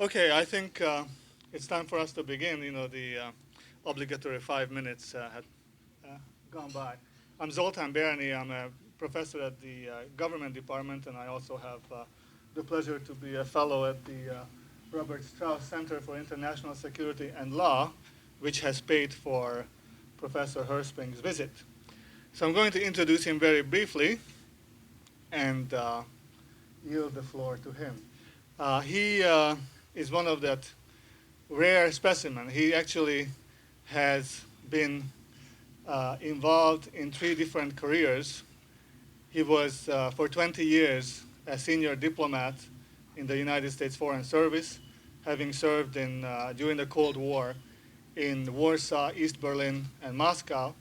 Okay, I think it's time for us to begin. You know, the obligatory 5 minutes had gone by. I'm Zoltan Barany. I'm a professor at the government department, and I also have the pleasure to be a fellow at the Robert Strauss Center for International Security and Law, which has paid for Professor Herspring's visit. So I'm going to introduce him very briefly and yield the floor to him. He is one of that rare specimen. He actually has been involved in 3 different careers. He was, for 20 years, a senior diplomat in the United States Foreign Service, having served during the Cold War in Warsaw, East Berlin, and Moscow,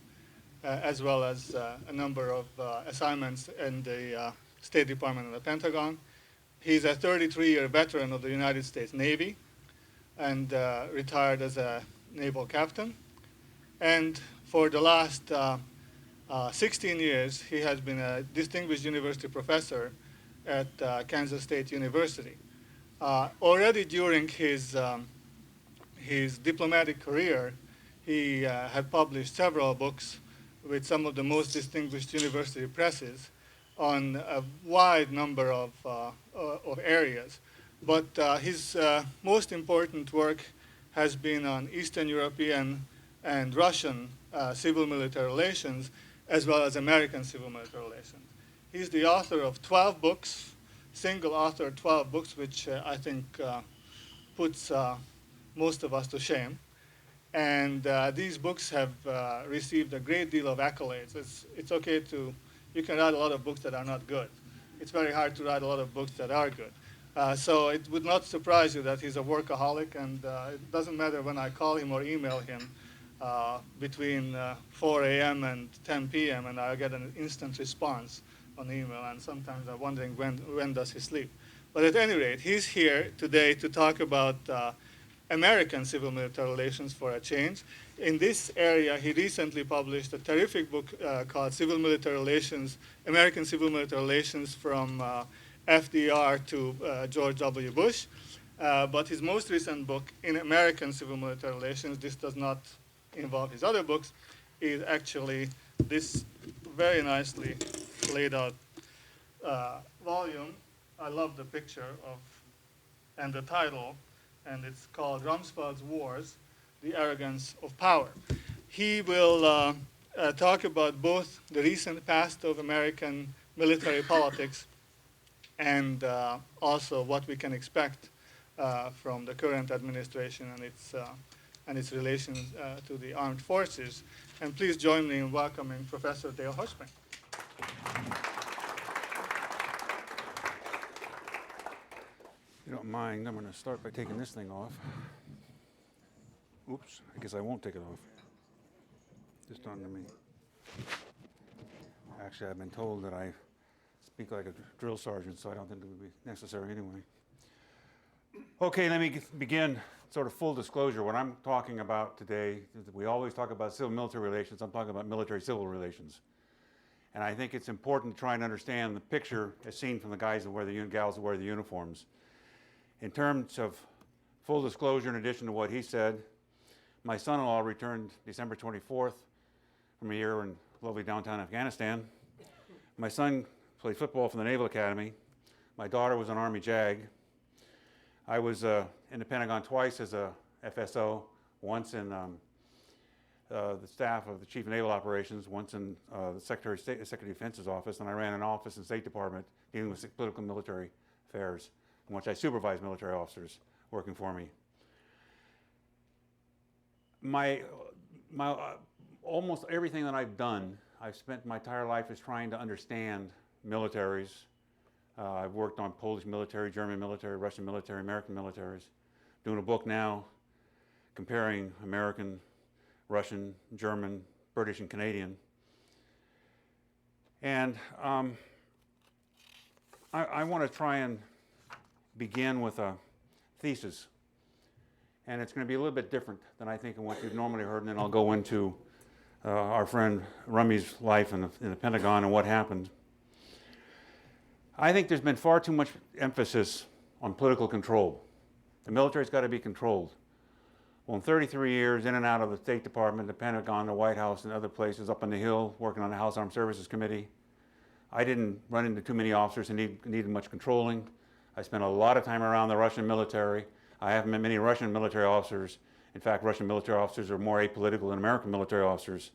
as well as a number of assignments in the State Department and the Pentagon. He's a 33-year veteran of the United States Navy and retired as a naval captain. And for the last 16 years, he has been a distinguished university professor at Kansas State University. Already during his diplomatic career, he had published several books with some of the most distinguished university presses on a wide number of areas. But his most important work has been on Eastern European and Russian civil-military relations, as well as American civil-military relations. He's the author of 12 books, single author 12 books, which I think puts most of us to shame. And these books have received a great deal of accolades. It's okay you can write a lot of books that are not good. It's very hard to write a lot of books that are good. So it would not surprise you that he's a workaholic, and it doesn't matter when I call him or email him between 4 a.m. and 10 p.m., and I'll get an instant response on email, and sometimes I'm wondering when does he sleep. But at any rate, he's here today to talk about American civil-military relations for a change. In this area, he recently published a terrific book called Civil-Military Relations, American Civil-Military Relations from FDR to George W. Bush. But his most recent book, In American Civil-Military Relations, this does not involve his other books, is actually this very nicely laid out volume. I love the picture and the title, and it's called Rumsfeld's Wars, The Arrogance of Power. He will talk about both the recent past of American military politics and also what we can expect from the current administration and its relations to the armed forces. And please join me in welcoming Professor Dale Herspring. If you don't mind, I'm going to start by taking this thing off. Oops, I guess I won't take it off. Just under me. Actually, I've been told that I speak like a drill sergeant, so I don't think it would be necessary anyway. Okay, let me begin sort of full disclosure. What I'm talking about today, we always talk about civil-military relations. I'm talking about military-civil relations. And I think it's important to try and understand the picture as seen from the guys that wear the gals that wear the uniforms. In terms of full disclosure, in addition to what he said, my son-in-law returned December 24th from a year in lovely downtown Afghanistan. My son played football for the Naval Academy. My daughter was an Army JAG. I was in the Pentagon twice as a FSO, once in the staff of the Chief of Naval Operations, once in the Secretary of Defense's office, and I ran an office in the State Department dealing with political and military affairs, in which I supervised military officers working for me. Almost everything that I've done, I've spent my entire life is trying to understand militaries. I've worked on Polish military, German military, Russian military, American militaries. Doing a book now comparing American, Russian, German, British, and Canadian. And I want to try and begin with a thesis. And it's going to be a little bit different than I think in what you've normally heard, and then I'll go into our friend Rummy's life in the Pentagon and what happened. I think there's been far too much emphasis on political control. The military's got to be controlled. Well, in 33 years, in and out of the State Department, the Pentagon, the White House, and other places up on the Hill, working on the House Armed Services Committee, I didn't run into too many officers who needed much controlling. I spent a lot of time around the Russian military. I haven't met many Russian military officers. In fact, Russian military officers are more apolitical than American military officers.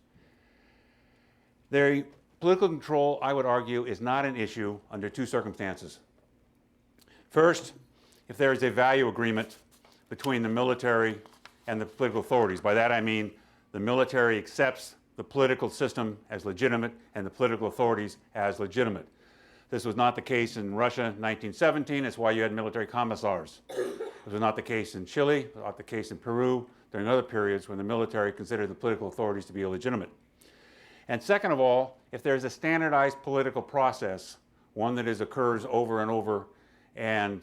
Their political control, I would argue, is not an issue under two circumstances. First, if there is a value agreement between the military and the political authorities. By that I mean the military accepts the political system as legitimate and the political authorities as legitimate. This was not the case in Russia in 1917. That's why you had military commissars. This was not the case in Chile, not the case in Peru, during other periods when the military considered the political authorities to be illegitimate. And second of all, if there's a standardized political process, one that occurs over and over, and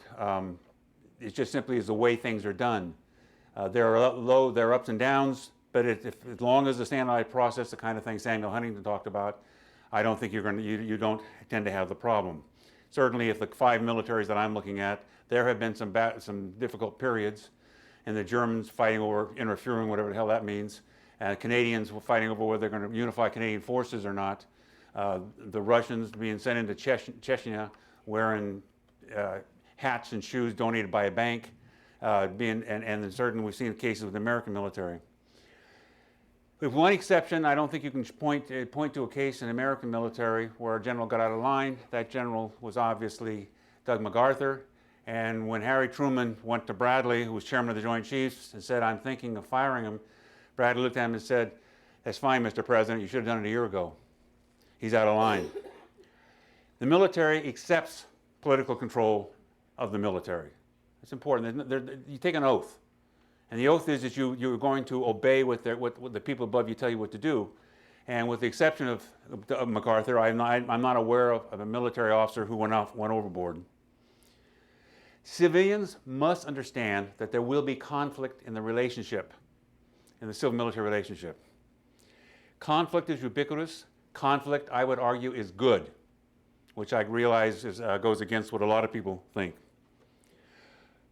it just simply is the way things are done. There are ups and downs, but as long as the standardized process, the kind of thing Samuel Huntington talked about, I don't think you don't tend to have the problem. Certainly, if the 5 militaries that I'm looking at, there have been some difficult periods, and the Germans fighting over interfering, whatever the hell that means, and Canadians fighting over whether they're going to unify Canadian forces or not. The Russians being sent into Chechnya wearing hats and shoes donated by a bank, and certainly we've seen cases with the American military. With one exception, I don't think you can point to a case in the American military where a general got out of line. That general was obviously Doug MacArthur. And when Harry Truman went to Bradley, who was chairman of the Joint Chiefs, and said, "I'm thinking of firing him," Bradley looked at him and said, "That's fine, Mr. President. You should have done it a year ago. He's out of line." The military accepts political control of the military. It's important. You take an oath. And the oath is that you're going to obey what the people above you tell you what to do. And with the exception of MacArthur, I'm not aware of a military officer who went overboard. Civilians must understand that there will be conflict in the relationship, in the civil-military relationship. Conflict is ubiquitous. Conflict, I would argue, is good, which I realize goes against what a lot of people think.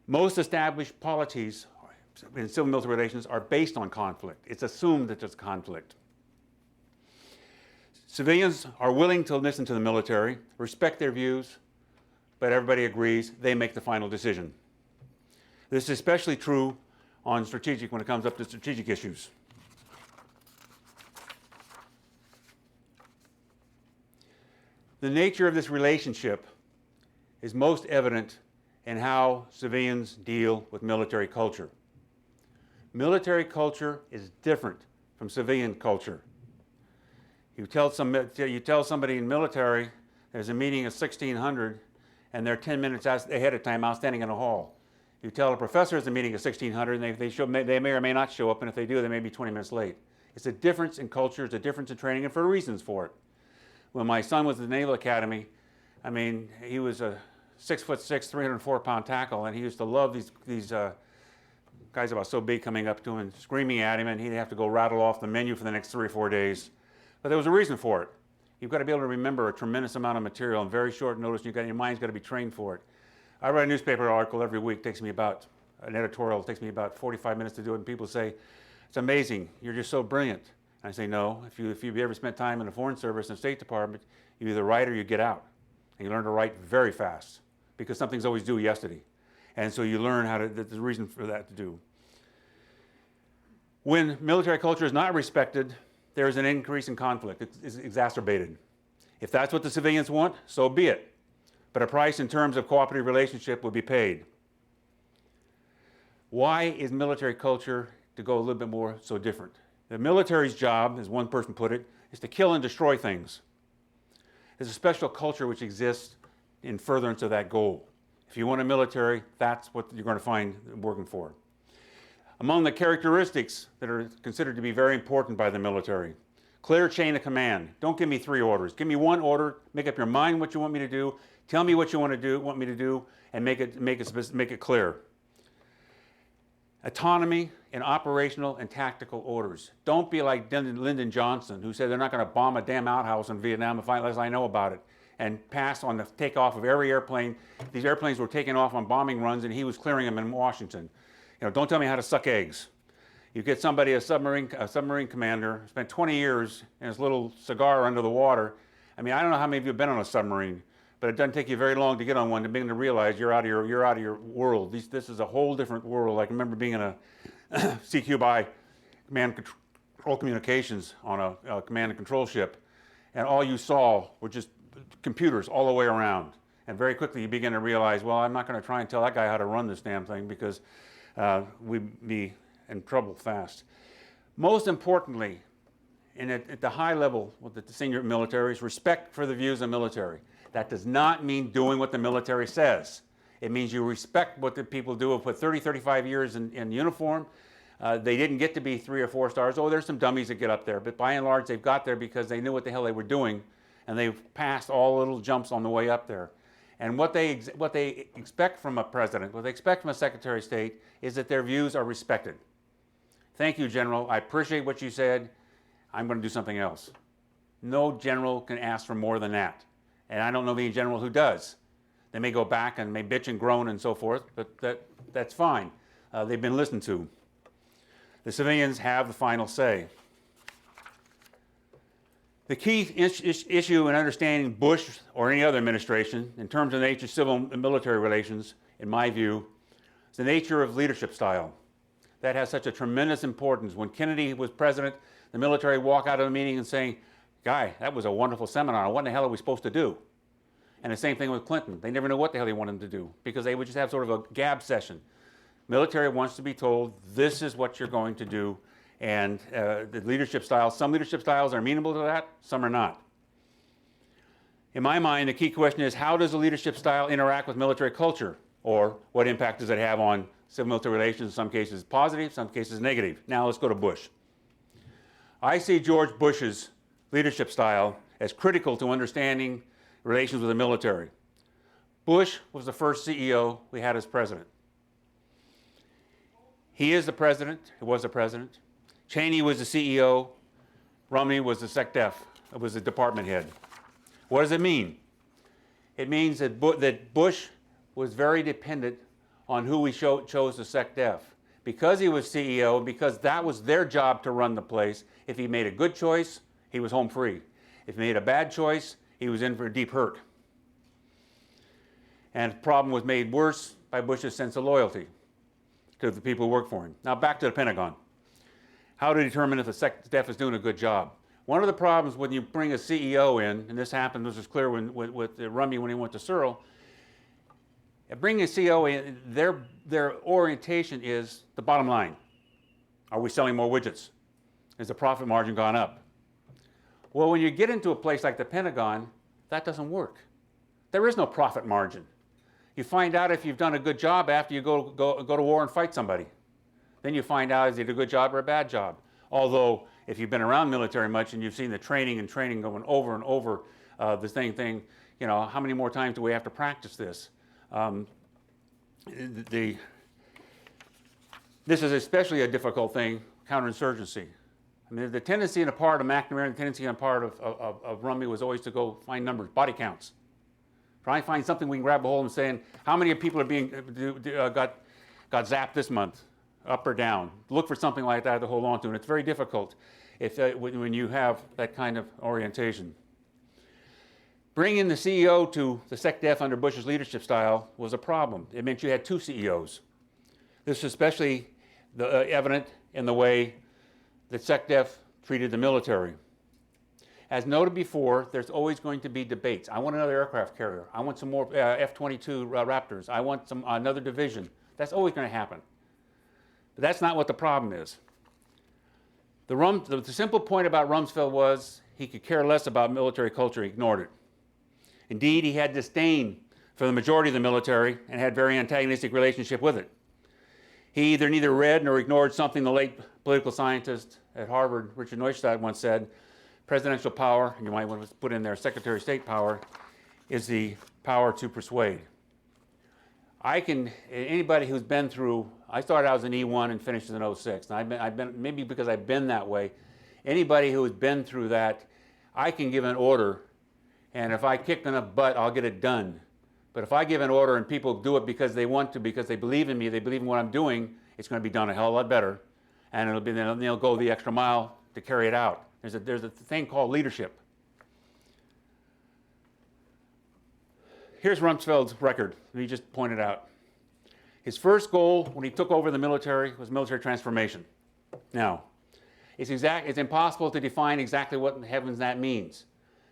Most established polities in civil-military relations are based on conflict. It's assumed that there's conflict. Civilians are willing to listen to the military, respect their views, but everybody agrees they make the final decision. This is especially true on strategic when it comes up to strategic issues. The nature of this relationship is most evident in how civilians deal with military culture. Military culture is different from civilian culture. You tell somebody in military there's a meeting at 1600 and they're 10 minutes ahead of time out standing in a hall. You tell a professor there's a meeting at 1600 and they may or may not show up, and if they do, they may be 20 minutes late. It's a difference in culture, it's a difference in training, and for reasons for it. When my son was at the Naval Academy, I mean, he was a 6'6", 304-pound tackle, and he used to love these guys about so big coming up to him and screaming at him, and he'd have to go rattle off the menu for the next 3 or 4 days. But there was a reason for it. You've got to be able to remember a tremendous amount of material in very short notice. Your mind's got to be trained for it. I write a newspaper article every week. It takes me about, an editorial, it takes me about 45 minutes to do it, and people say, "It's amazing, you're just so brilliant." And I say, no, if you've ever spent time in the Foreign Service and State Department, you either write or you get out. And you learn to write very fast, because something's always due yesterday. And so you learn there's a reason for that to do. When military culture is not respected, there is an increase in conflict. It's exacerbated. If that's what the civilians want, so be it. But a price in terms of cooperative relationship will be paid. Why is military culture, to go a little bit more, so different? The military's job, as one person put it, is to kill and destroy things. There's a special culture which exists in furtherance of that goal. If you want a military, that's what you're going to find working for. Among the characteristics that are considered to be very important by the military: clear chain of command. Don't give me 3 orders. Give me 1 order, make up your mind what you want me to do, tell me what you want me to do, and make it clear. Autonomy in operational and tactical orders. Don't be like Lyndon Johnson, who said they're not going to bomb a damn outhouse in Vietnam unless I know about it. and pass on the takeoff of every airplane. These airplanes were taking off on bombing runs, and he was clearing them in Washington. Don't tell me how to suck eggs. You get somebody, a submarine commander, spent 20 years in his little cigar under the water. I mean, I don't know how many of you have been on a submarine, but it doesn't take you very long to get on one to begin to realize you're out of your world. This is a whole different world. I can remember being in a CQB command control communications on a command and control ship, and all you saw were just computers all the way around. And very quickly you begin to realize, well, I'm not going to try and tell that guy how to run this damn thing, because we'd be in trouble fast. Most importantly, and at the high level with the senior military, is respect for the views of the military. That does not mean doing what the military says. It means you respect what the people do who put 30, 35 years in uniform. They didn't get to be 3 or 4 stars. Oh, there's some dummies that get up there, but by and large they've got there because they knew what the hell they were doing, and they've passed all the little jumps on the way up there. And what they expect from a president, what they expect from a Secretary of State, is that their views are respected. Thank you, General. I appreciate what you said. I'm going to do something else. No general can ask for more than that. And I don't know any general who does. They may go back and may bitch and groan and so forth, but that's fine. They've been listened to. The civilians have the final say. The key issue in understanding Bush or any other administration in terms of the nature of civil and military relations, in my view, is the nature of leadership style. That has such a tremendous importance. When Kennedy was president, the military walk out of the meeting and saying, "Guy, that was a wonderful seminar. What in the hell are we supposed to do?" And the same thing with Clinton. They never knew what the hell they wanted him to do because they would just have sort of a gab session. Military wants to be told, this is what you're going to do. And the leadership styles, some leadership styles are amenable to that, some are not. In my mind, the key question is, how does the leadership style interact with military culture? Or what impact does it have on civil-military relations? In some cases positive, some cases negative. Now let's go to Bush. I see George Bush's leadership style as critical to understanding relations with the military. Bush was the first CEO we had as president. He is the president, he was the president. Cheney was the CEO, Rumney was the SecDef, was the department head. What does it mean? It means that Bush was very dependent on who we chose the SecDef. Because he was CEO, because that was their job to run the place, if he made a good choice, he was home free. If he made a bad choice, he was in for a deep hurt. And the problem was made worse by Bush's sense of loyalty to the people who work for him. Now back to the Pentagon. How to determine if the SecDef is doing a good job. One of the problems when you bring a CEO in, and this happened, this was clear with Rumney when he went to Searle, bringing a CEO in, their orientation is the bottom line. Are we selling more widgets? Has the profit margin gone up? Well, when you get into a place like the Pentagon, that doesn't work. There is no profit margin. You find out if you've done a good job after you go to war and fight somebody. Then you find out is it a good job or a bad job. Although, if you've been around military much and you've seen the training going over and over the same thing, how many more times do we have to practice this? This is especially a difficult thing, counterinsurgency. I mean, the tendency on the part of McNamara, the tendency on the part of Rumney was always to go find numbers, body counts. Try and find something we can grab a hold of and saying, how many people are got zapped this month, up or down? Look for something like that to hold on to, and it's very difficult when you have that kind of orientation. Bringing the CEO to the SecDef under Bush's leadership style was a problem. It meant you had 2 CEOs. This is especially evident in the way that SecDef treated the military. As noted before, there's always going to be debates. I want another aircraft carrier. I want some more F-22 Raptors. I want another division. That's always going to happen. But that's not what the problem is. The simple point about Rumsfeld was he could care less about military culture. He ignored it. Indeed, he had disdain for the majority of the military and had very antagonistic relationship with it. He either neither read nor ignored something the late political scientist at Harvard, Richard Neustadt, once said: presidential power, and you might want to put in there Secretary of State power, is the power to persuade. Anybody who's been through, I started out as an E1 and finished as an 06, and I've been maybe because I've been that way, anybody who has been through that, I can give an order And if I kick enough butt, I'll get it done. But if I give an order and people do it because they want to, because they believe in me, they believe in what I'm doing, it's going to be done a hell of a lot better. And they'll go the extra mile to carry it out. There's a thing called leadership. Here's Rumsfeld's record. He just pointed out. His first goal when he took over the military was military transformation. Now, it's impossible to define exactly what in the heavens that means.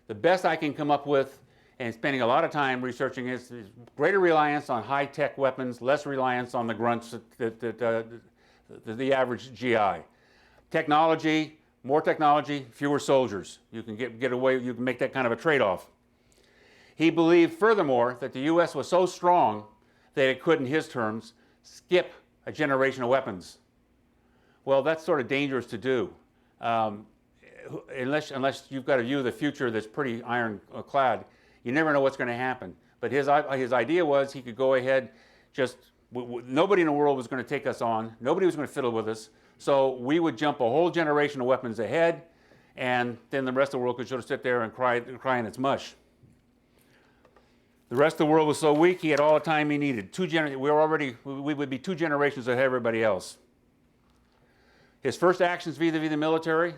The best I can come up with, and spending a lot of time researching, is greater reliance on high-tech weapons, less reliance on the grunts, the average GI. Technology, more technology, fewer soldiers. You can get away, you can make that kind of a trade-off. He believed, furthermore, that the U.S. was so strong that it could, in his terms, skip a generation of weapons. Well, that's sort of dangerous to do, unless you've got a view of the future that's pretty ironclad. You never know what's going to happen. But his idea was he could go ahead, nobody in the world was going to take us on, nobody was going to fiddle with us, so we would jump a whole generation of weapons ahead, and then the rest of the world could sort of sit there and cry in its mush. The rest of the world was so weak, he had all the time he needed. We would be 2 generations ahead of everybody else. His first actions vis-a-vis the military,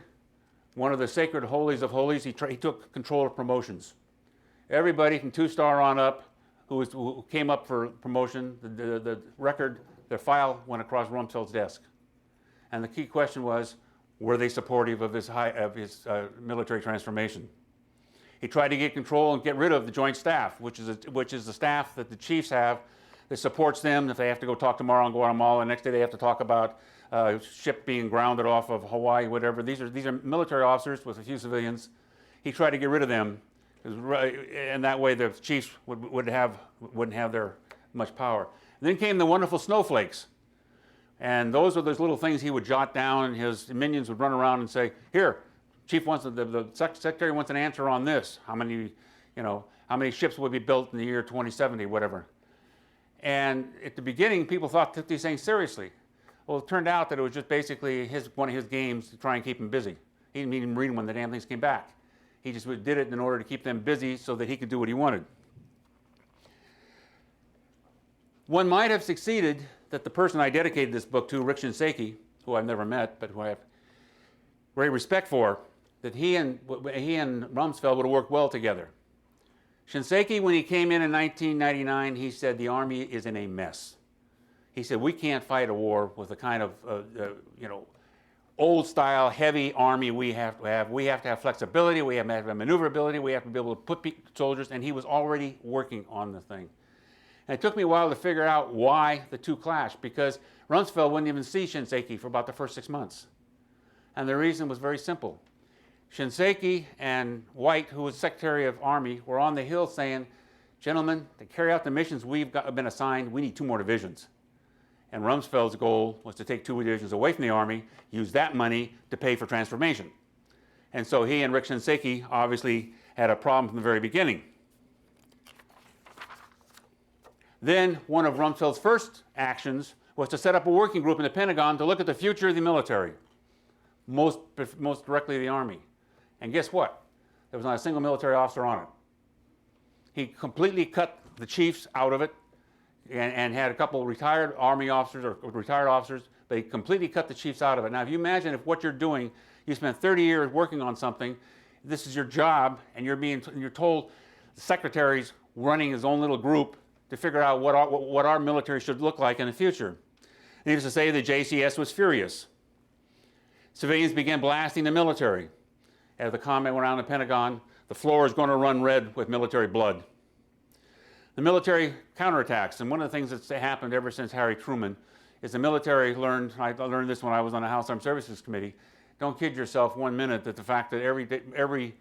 one of the sacred holies of holies, he took control of promotions. Everybody from 2-star on up who came up for promotion, their file went across Rumsfeld's desk. And the key question was, were they supportive of his military transformation? He tried to get control and get rid of the Joint Staff, which is the staff that the chiefs have that supports them if they have to go talk tomorrow in Guatemala. The next day they have to talk about ship being grounded off of Hawaii, whatever. These are military officers with a few civilians. He tried to get rid of them, and that way the chiefs wouldn't have their much power. And then came the wonderful snowflakes. And those are those little things he would jot down, and his minions would run around and say, here, Chief wants the secretary wants an answer on this. How many ships would be built in the year 2070, whatever. And at the beginning, people took these things seriously. Well, it turned out that it was just basically one of his games to try and keep him busy. He didn't even read them when the damn things came back. He just did it in order to keep them busy so that he could do what he wanted. One might have succeeded that the person I dedicated this book to, Rick Shinseki, who I've never met, but who I have great respect for, that he and Rumsfeld would have worked well together. Shinseki, when he came in 1999, he said the Army is in a mess. He said we can't fight a war with the kind of old-style, heavy Army we have to have. We have to have flexibility. We have to have maneuverability. We have to be able to put soldiers. And he was already working on the thing. And it took me a while to figure out why the two clashed, because Rumsfeld wouldn't even see Shinseki for about the first 6 months. And the reason was very simple. Shinseki and White, who was Secretary of Army, were on the Hill saying, gentlemen, to carry out the missions we've been assigned, we need 2 more divisions. And Rumsfeld's goal was to take 2 divisions away from the Army, use that money to pay for transformation. And so he and Rick Shinseki obviously had a problem from the very beginning. Then one of Rumsfeld's first actions was to set up a working group in the Pentagon to look at the future of the military, most directly the Army. And guess what? There was not a single military officer on it. He completely cut the chiefs out of it and had a couple of retired Army officers or retired officers, but he completely cut the chiefs out of it. Now, if you imagine if what you're doing, you spent 30 years working on something, this is your job, and you're told the secretary's running his own little group to figure out what our military should look like in the future. Needless to say, the JCS was furious. Civilians began blasting the military. As the comment went around the Pentagon, the floor is going to run red with military blood. The military counterattacks, and one of the things that's happened ever since Harry Truman is the military I learned this when I was on the House Armed Services Committee, don't kid yourself 1 minute that the fact that every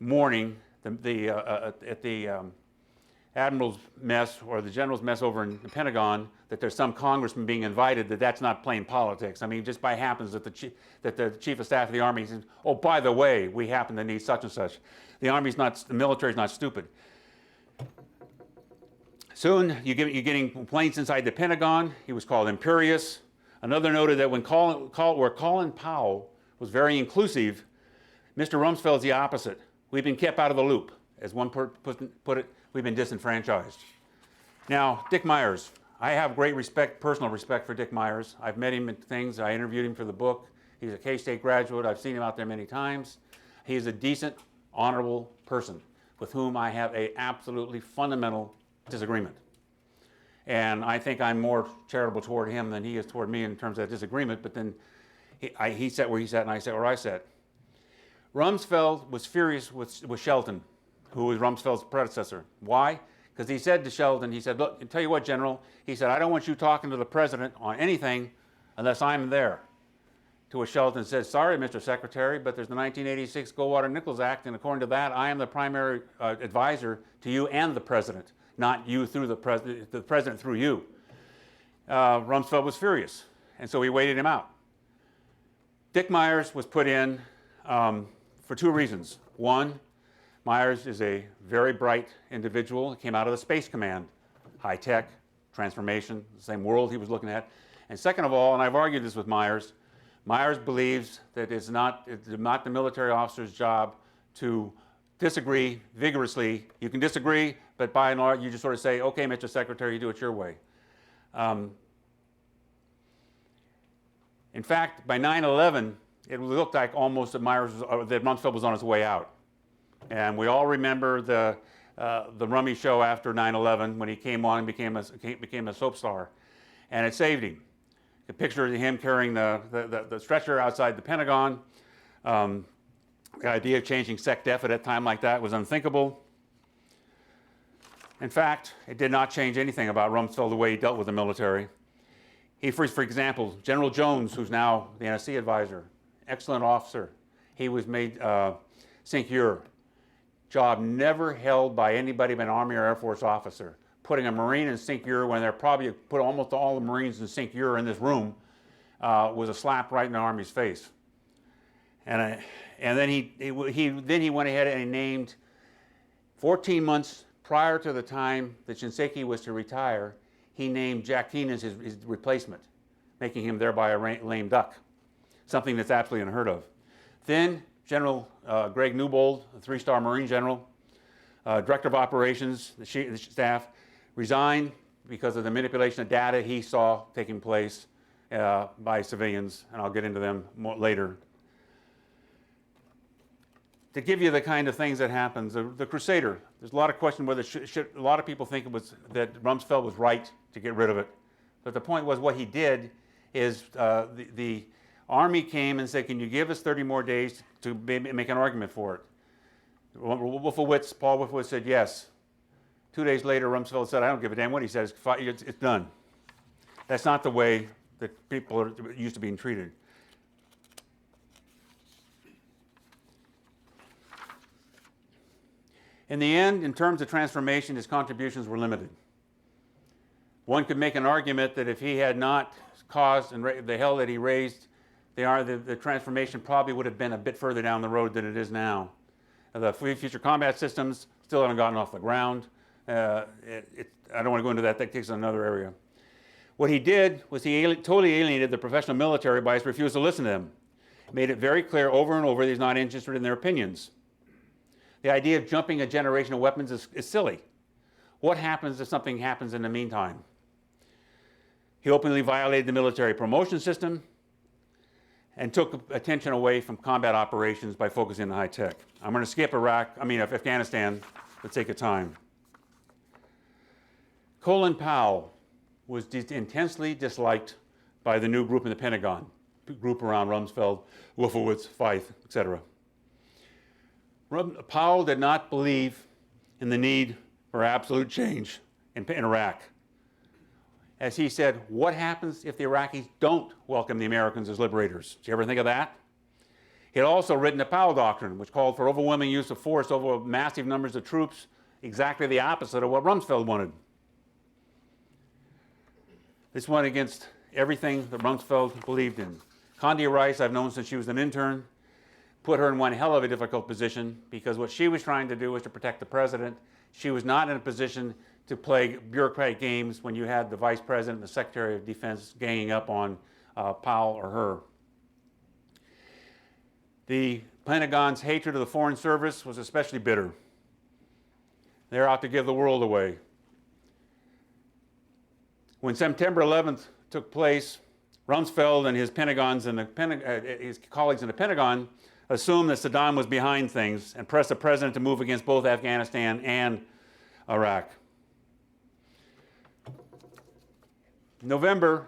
morning at the Admiral's mess or the General's mess over in the Pentagon, that there's some congressman being invited, that's not plain politics. I mean, just by happens that the Chief of Staff of the Army says, oh, by the way, we happen to need such and such. The military's not stupid. Soon, you're getting complaints inside the Pentagon. He was called imperious. Another noted that when Colin Powell was very inclusive, Mr. Rumsfeld's the opposite. We've been kept out of the loop. As one put it, we've been disenfranchised. Now, Dick Myers. I have great respect, personal respect for Dick Myers. I've met him in things. I interviewed him for the book. He's a K-State graduate. I've seen him out there many times. He's a decent, honorable person with whom I have an absolutely fundamental disagreement. And I think I'm more charitable toward him than he is toward me in terms of that disagreement, but then he sat where he sat and I sat where I sat. Rumsfeld was furious with Shelton, who was Rumsfeld's predecessor. Why? Because he said to Sheldon, he said, look, I'll tell you what, General, he said, I don't want you talking to the president on anything unless I'm there. To which Sheldon said, sorry, Mr. Secretary, but there's the 1986 Goldwater-Nichols Act, and according to that, I am the primary advisor to you and the president, not you through the president through you. Rumsfeld was furious, and so he waited him out. Dick Myers was put in for two reasons. One, Myers is a very bright individual. He came out of the Space Command, high tech, transformation, the same world he was looking at. And second of all, and I've argued this with Myers, Myers believes that it's not the military officer's job to disagree vigorously. You can disagree, but by and large, you just sort of say, okay, Mr. Secretary, you do it your way. In fact, by 9/11, it looked like almost that that Rumsfeld was on his way out. And we all remember the Rummy show after 9/11 when he came on and became a soap star, and it saved him. The picture of him carrying the stretcher outside the Pentagon, the idea of changing SecDef at a time like that was unthinkable. In fact, it did not change anything about Rumsfeld the way he dealt with the military. For example, General Jones, who's now the NSC advisor, excellent officer. He was made Cinq-Year. Job never held by anybody but an Army or Air Force officer. Putting a Marine in Cinq-Year when they're probably put almost all the Marines in Cinq-Year in this room was a slap right in the Army's face. And then he went ahead and he named 14 months prior to the time that Shinseki was to retire, he named Jack Keenan his replacement, making him thereby a lame duck, something that's absolutely unheard of. Then General Greg Newbold, a three-star Marine general, director of operations, the staff, resigned because of the manipulation of data he saw taking place by civilians, and I'll get into them more later. To give you the kind of things that happens, the Crusader, there's a lot of question whether a lot of people think that Rumsfeld was right to get rid of it. But the point was what he did is the Army came and said, can you give us 30 more days to make an argument for it? Paul Wolfowitz said yes. 2 days later, Rumsfeld said, I don't give a damn what he says, it's done. That's not the way that people are used to being treated. In the end, in terms of transformation, his contributions were limited. One could make an argument that if he had not caused and the hell that he raised, the transformation probably would have been a bit further down the road than it is now. The future combat systems still haven't gotten off the ground. I don't want to go into that. That takes another area. What he did was he totally alienated the professional military by his refusal to listen to them. He made it very clear over and over that he's not interested in their opinions. The idea of jumping a generation of weapons is silly. What happens if something happens in the meantime? He openly violated the military promotion system and took attention away from combat operations by focusing on high tech. I'm going to skip Afghanistan for the sake of time. Colin Powell was intensely disliked by the new group in the Pentagon, group around Rumsfeld, Wolfowitz, Feith, etc. Powell did not believe in the need for absolute change in Iraq. As he said, what happens if the Iraqis don't welcome the Americans as liberators? Did you ever think of that? He had also written the Powell Doctrine, which called for overwhelming use of force over massive numbers of troops, exactly the opposite of what Rumsfeld wanted. This went against everything that Rumsfeld believed in. Condi Rice, I've known since she was an intern, put her in one hell of a difficult position because what she was trying to do was to protect the president. She was not in a position to play bureaucratic games when you had the vice president and the secretary of defense ganging up on Powell or her. The Pentagon's hatred of the Foreign Service was especially bitter. They're out to give the world away. When September 11th took place, Rumsfeld and his his colleagues in the Pentagon assumed that Saddam was behind things and pressed the president to move against both Afghanistan and Iraq. In November,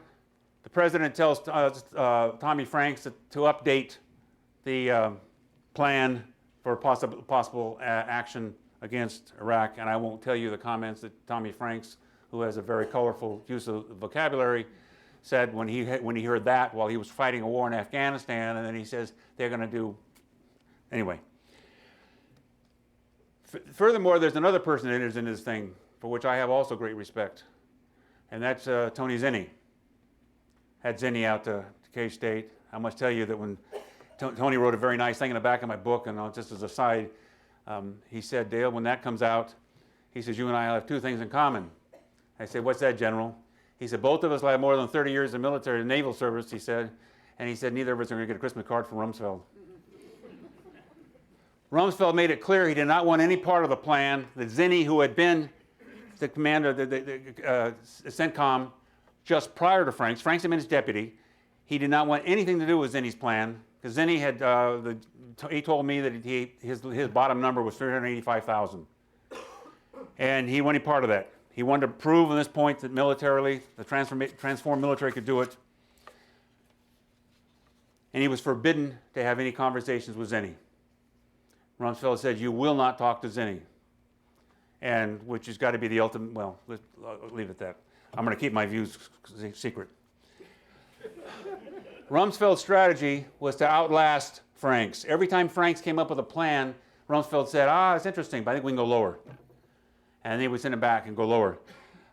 the president tells Tommy Franks to update the plan for possible action against Iraq, and I won't tell you the comments that Tommy Franks, who has a very colorful use of vocabulary, said when he heard that while he was fighting a war in Afghanistan, and then he says they're going to do anyway. Furthermore, there's another person that enters in this thing for which I have also great respect, and that's Tony Zinni. Had Zinni out to K-State. I must tell you that when Tony wrote a very nice thing in the back of my book, and just as a side, he said, Dale, when that comes out, he says, you and I have two things in common. I said, what's that, General? He said, both of us have more than 30 years in military and naval service, he said, and he said, neither of us are going to get a Christmas card from Rumsfeld. Rumsfeld made it clear he did not want any part of the plan that Zinni, who had been the commander of the CENTCOM just prior to Franks had been his deputy, he did not want anything to do with Zinni's plan, because Zinni had, he told me that his bottom number was 385,000. And he wanted part of that. He wanted to prove on this point that militarily, the transformed military could do it. And he was forbidden to have any conversations with Zinni. Rumsfeld said, you will not talk to Zinni. And which has got to be the ultimate, well, I'll leave it at that. I'm going to keep my views secret. Rumsfeld's strategy was to outlast Franks. Every time Franks came up with a plan, Rumsfeld said, it's interesting, but I think we can go lower. And he would send it back and go lower.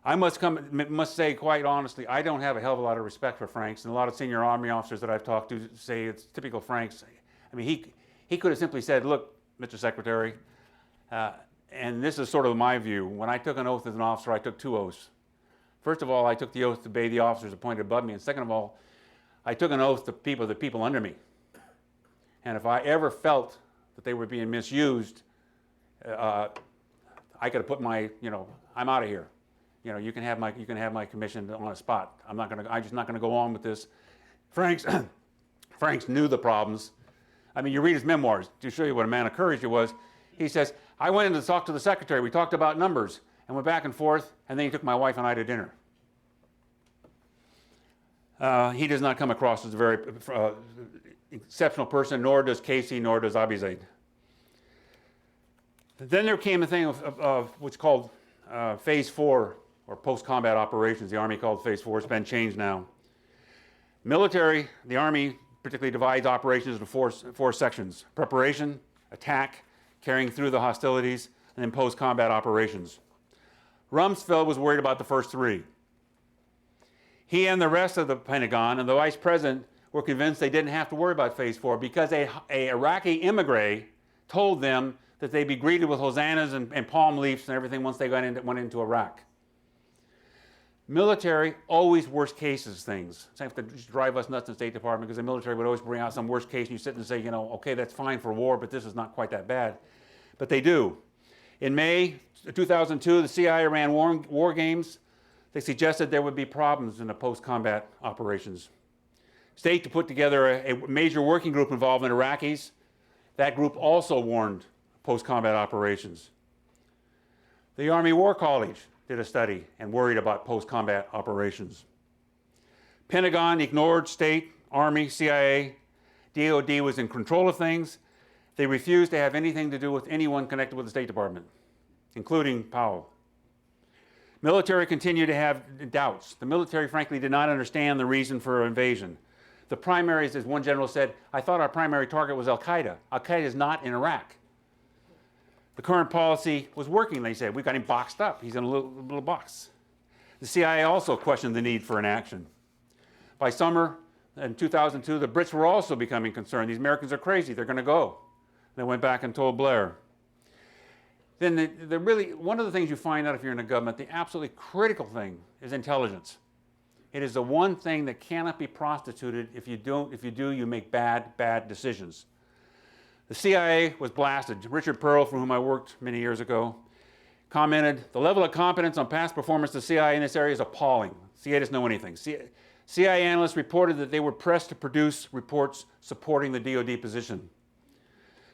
I must say quite honestly, I don't have a hell of a lot of respect for Franks, and a lot of senior Army officers that I've talked to say it's typical Franks. I mean, he could have simply said, look, Mr. Secretary, and this is sort of my view. When I took an oath as an officer, I took two oaths. First of all, I took the oath to obey the officers appointed above me, and second of all, I took an oath to the people under me. And if I ever felt that they were being misused, I could have put my, I'm out of here. You can have my commission on a spot. I'm just not gonna go on with this. Franks knew the problems. I mean, you read his memoirs to show you what a man of courage he was. He says, I went in to talk to the secretary. We talked about numbers and went back and forth, and then he took my wife and I to dinner. He does not come across as a very exceptional person, nor does Casey, nor does Abizade. Then there came a thing of what's called Phase 4, or post-combat operations. The Army called Phase 4. It's been changed now. Military, the Army particularly divides operations into four sections: preparation, attack, carrying through the hostilities, and then post-combat operations. Rumsfeld was worried about the first three. He and the rest of the Pentagon and the Vice President were convinced they didn't have to worry about Phase 4 because a Iraqi immigrant told them that they'd be greeted with hosannas and palm leaves and everything once they went into Iraq. Military, always worst cases things. It's have to drive us nuts in the State Department because the military would always bring out some worst case and you sit and say, okay, that's fine for war, but this is not quite that bad. But they do. In May 2002, the CIA ran war games. They suggested there would be problems in the post-combat operations. State to put together a major working group involving Iraqis. That group also warned post-combat operations. The Army War College did a study and worried about post-combat operations. Pentagon ignored State, Army, CIA. DOD was in control of things. They refused to have anything to do with anyone connected with the State Department, including Powell. Military continued to have doubts. The military, frankly, did not understand the reason for invasion. The primaries, as one general said, I thought our primary target was Al-Qaeda. Al-Qaeda is not in Iraq. The current policy was working, they said. We've got him boxed up. He's in a little box. The CIA also questioned the need for an action. By summer in 2002, the Brits were also becoming concerned. These Americans are crazy. They're going to go. They went back and told Blair. Then one of the things you find out if you're in the government, the absolutely critical thing is intelligence. It is the one thing that cannot be prostituted. If you do, you make bad decisions. The CIA was blasted. Richard Pearl, for whom I worked many years ago, commented, "The level of competence on past performance of the CIA in this area is appalling. CIA doesn't know anything." CIA analysts reported that they were pressed to produce reports supporting the DoD position.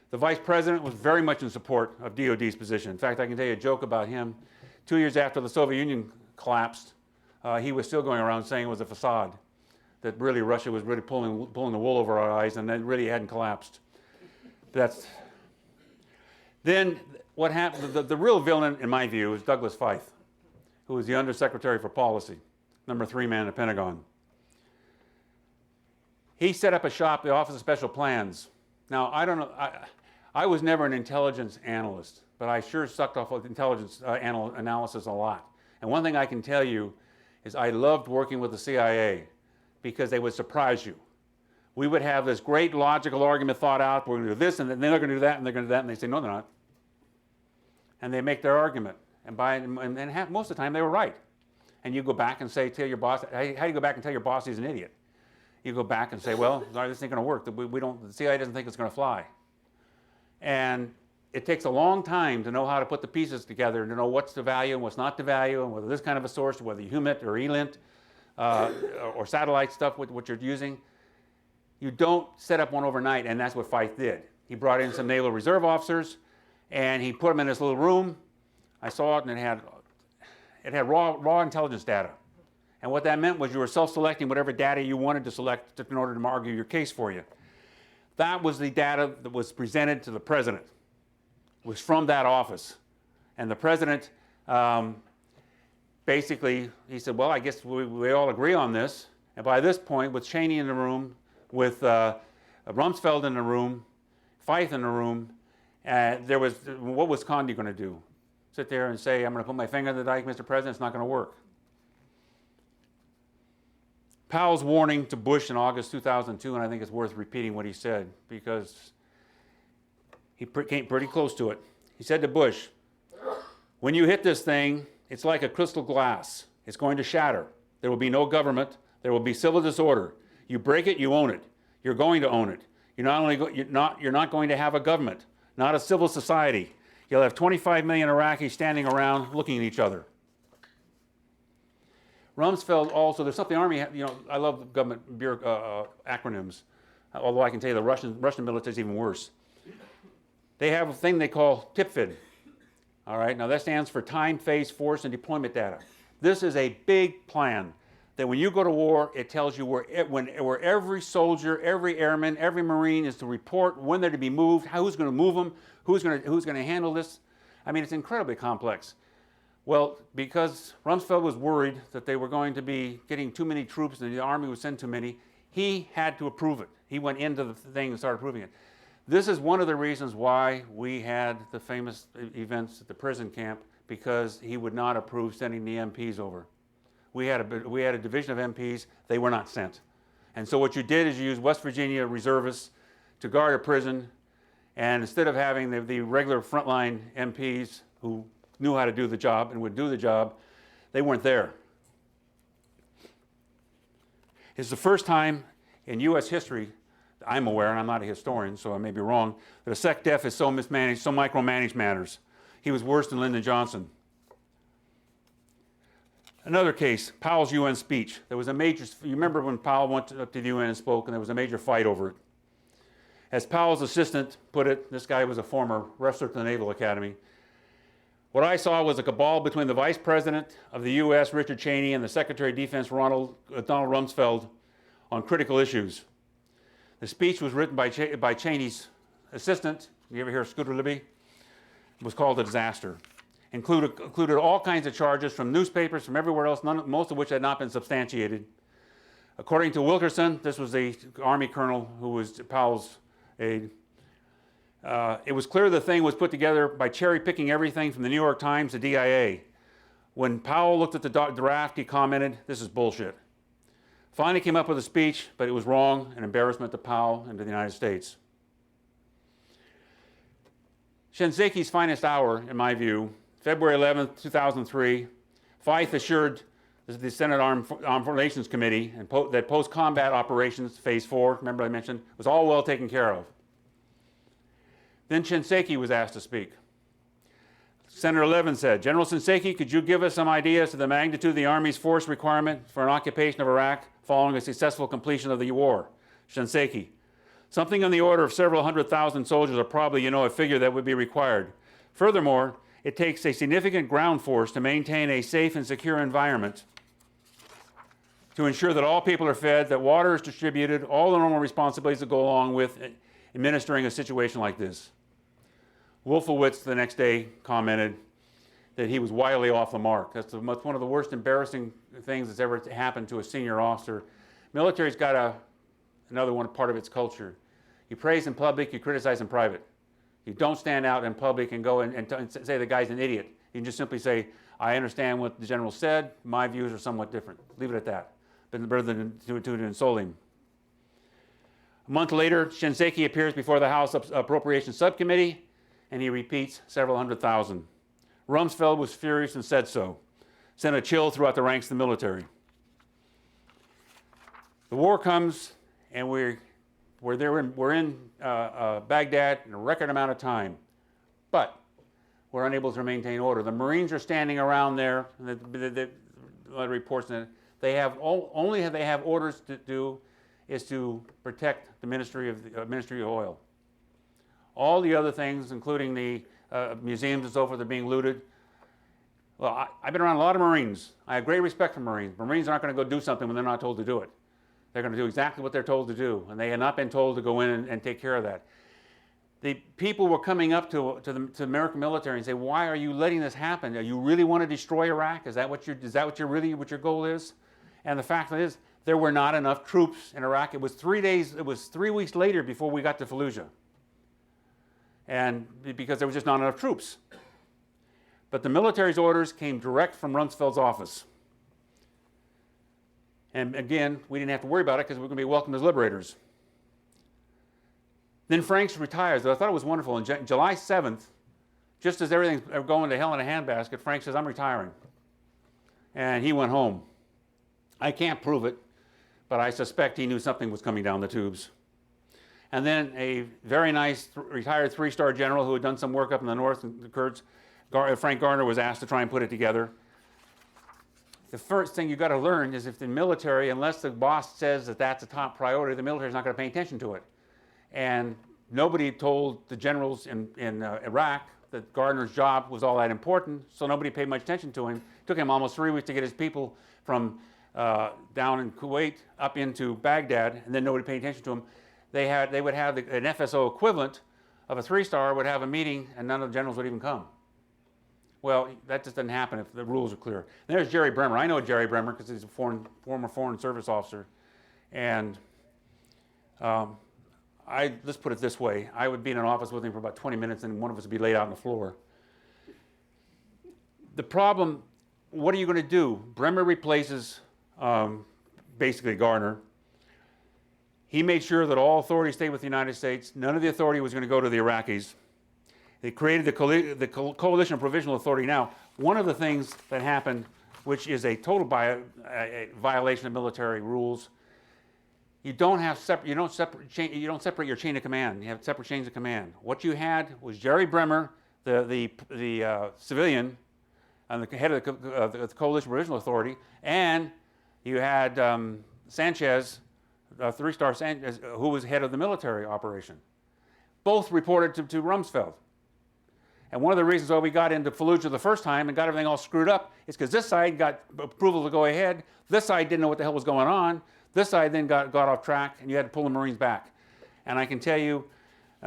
The vice president was very much in support of DoD's position. In fact, I can tell you a joke about him. 2 years after the Soviet Union collapsed, he was still going around saying it was a facade, that really Russia was really pulling the wool over our eyes, and that really hadn't collapsed. Then what happened, the real villain, in my view, is Douglas Feith, who was the Undersecretary for Policy, number 3 man in the Pentagon. He set up a shop, the Office of Special Plans. Now, I don't know, I was never an intelligence analyst, but I sure sucked off intelligence analysis a lot. And one thing I can tell you is I loved working with the CIA because they would surprise you. We would have this great logical argument thought out, we're going to do this, and then they're going to do that, and they're going to do that, and they say, no, they're not. And they make their argument. And most of the time, they were right. And you go back and say, tell your boss, how do you go back and tell your boss he's an idiot? You go back and say, well, this ain't going to work. The CIA doesn't think it's going to fly. And it takes a long time to know how to put the pieces together, to know what's the value and what's not the value, and whether this kind of a source, whether HUMINT or ELINT, or satellite stuff, what you're using. You don't set up one overnight, and that's what Feith did. He brought in some Naval Reserve officers, and he put them in this little room. I saw it, and it had raw intelligence data. And what that meant was you were self-selecting whatever data you wanted to select in order to argue your case for you. That was the data that was presented to the president. It was from that office. And the president, basically, he said, well, I guess we all agree on this. And by this point, with Cheney in the room, with Rumsfeld in the room, Feith in the room, what was Condi going to do? Sit there and say, I'm going to put my finger in the dike, Mr. President, it's not going to work. Powell's warning to Bush in August 2002, and I think it's worth repeating what he said because he came pretty close to it. He said to Bush, when you hit this thing, it's like a crystal glass. It's going to shatter. There will be no government. There will be civil disorder. You break it, you own it. You're going to own it. You're not going to have a government, not a civil society. You'll have 25 million Iraqis standing around looking at each other. Rumsfeld also, there's something the Army, I love government acronyms, although I can tell you the Russian military is even worse. They have a thing they call TIPFID. All right, now that stands for Time, Phase, Force, and Deployment Data. This is a big plan that when you go to war, it tells you where every soldier, every airman, every Marine is to report, when they're to be moved, who's going to move them, who's going to handle this. I mean, it's incredibly complex. Well, because Rumsfeld was worried that they were going to be getting too many troops and the Army would send too many, he had to approve it. He went into the thing and started approving it. This is one of the reasons why we had the famous events at the prison camp, because he would not approve sending the MPs over. We had a division of MPs, they were not sent. And so what you did is you used West Virginia reservists to guard a prison, and instead of having the regular frontline MPs who knew how to do the job and would do the job, they weren't there. It's the first time in U.S. history, I'm aware, and I'm not a historian, so I may be wrong, that a SecDef is so mismanaged, so micromanaged matters. He was worse than Lyndon Johnson. Another case, Powell's UN speech. There was a major, you remember when Powell went up to the UN and spoke, and there was a major fight over it. As Powell's assistant put it, this guy was a former wrestler to the Naval Academy, what I saw was a cabal between the Vice President of the U.S., Richard Cheney, and the Secretary of Defense, Donald Rumsfeld, on critical issues. The speech was written by Cheney's assistant, you ever hear of Scooter Libby? It was called a disaster. Included all kinds of charges from newspapers, from everywhere else, most of which had not been substantiated. According to Wilkerson, this was the Army colonel who was Powell's aide, it was clear the thing was put together by cherry-picking everything from the New York Times to DIA. When Powell looked at the draft, he commented, this is bullshit. Finally came up with a speech, but it was wrong, an embarrassment to Powell and to the United States. Shinseki's finest hour, in my view, February 11, 2003, Feith assured the Senate Armed Relations Committee that post-combat operations, Phase 4, remember I mentioned, was all well taken care of. Then Shinseki was asked to speak. Senator Levin said, General Shinseki, could you give us some ideas to the magnitude of the Army's force requirement for an occupation of Iraq following a successful completion of the war? Shinseki, something on the order of several 100,000 soldiers are probably, a figure that would be required. Furthermore, it takes a significant ground force to maintain a safe and secure environment, to ensure that all people are fed, that water is distributed, all the normal responsibilities that go along with administering a situation like this. Wolfowitz the next day commented that he was wildly off the mark. That's one of the worst embarrassing things that's ever happened to a senior officer. Military's got another one part of its culture. You praise in public, you criticize in private. You don't stand out in public and go and say the guy's an idiot. You can just simply say, I understand what the general said, my views are somewhat different. Leave it at that, rather than to insult him. A month later, Shinseki appears before the House Appropriations Subcommittee, and he repeats several 100,000. Rumsfeld was furious and said so, sent a chill throughout the ranks of the military. The war comes, and we're in Baghdad in a record amount of time, but we're unable to maintain order. The Marines are standing around there, and the reports that they have they have orders to do is to protect the Ministry of Oil. All the other things, including the museums and so forth, are being looted. Well, I've been around a lot of Marines. I have great respect for Marines. Marines aren't going to go do something when they're not told to do it. They're going to do exactly what they're told to do, and they have not been told to go in and take care of that. The people were coming up to the American military and say, "Why are you letting this happen? Do you really want to destroy Iraq? Is that what your goal is?" And the fact is, there were not enough troops in Iraq. It was 3 weeks later before we got to Fallujah. And because there was just not enough troops. But the military's orders came direct from Rumsfeld's office. And again, we didn't have to worry about it because we were going to be welcomed as liberators. Then Franks retires. I thought it was wonderful. On July 7th, just as everything's going to hell in a handbasket, Frank says, I'm retiring. And he went home. I can't prove it, but I suspect he knew something was coming down the tubes. And then a very nice retired three-star general who had done some work up in the north, the Kurds, Frank Garner, was asked to try and put it together. The first thing you've got to learn is if the military, unless the boss says that that's a top priority, the military is not going to pay attention to it. And nobody told the generals in Iraq that Gardner's job was all that important, so nobody paid much attention to him. It took him almost 3 weeks to get his people from down in Kuwait up into Baghdad, and then nobody paid attention to him. They would have an FSO equivalent of a three-star would have a meeting, and none of the generals would even come. Well, that just doesn't happen if the rules are clear. And there's Jerry Bremer. I know Jerry Bremer because he's a former Foreign Service officer. And let's put it this way. I would be in an office with him for about 20 minutes, and one of us would be laid out on the floor. The problem, what are you going to do? Bremer replaces basically Gardner. He made sure that all authority stayed with the United States. None of the authority was going to go to the Iraqis. They created the Coalition of Provisional Authority. Now, one of the things that happened, which is a total violation of military rules, you don't separate your chain of command. You have separate chains of command. What you had was Jerry Bremer, the civilian, and the head of the Coalition of Provisional Authority, and you had Sanchez, three-star Sanchez, who was head of the military operation. Both reported to Rumsfeld. And one of the reasons why we got into Fallujah the first time and got everything all screwed up is because this side got approval to go ahead, this side didn't know what the hell was going on, this side then got off track, and you had to pull the Marines back. And I can tell you,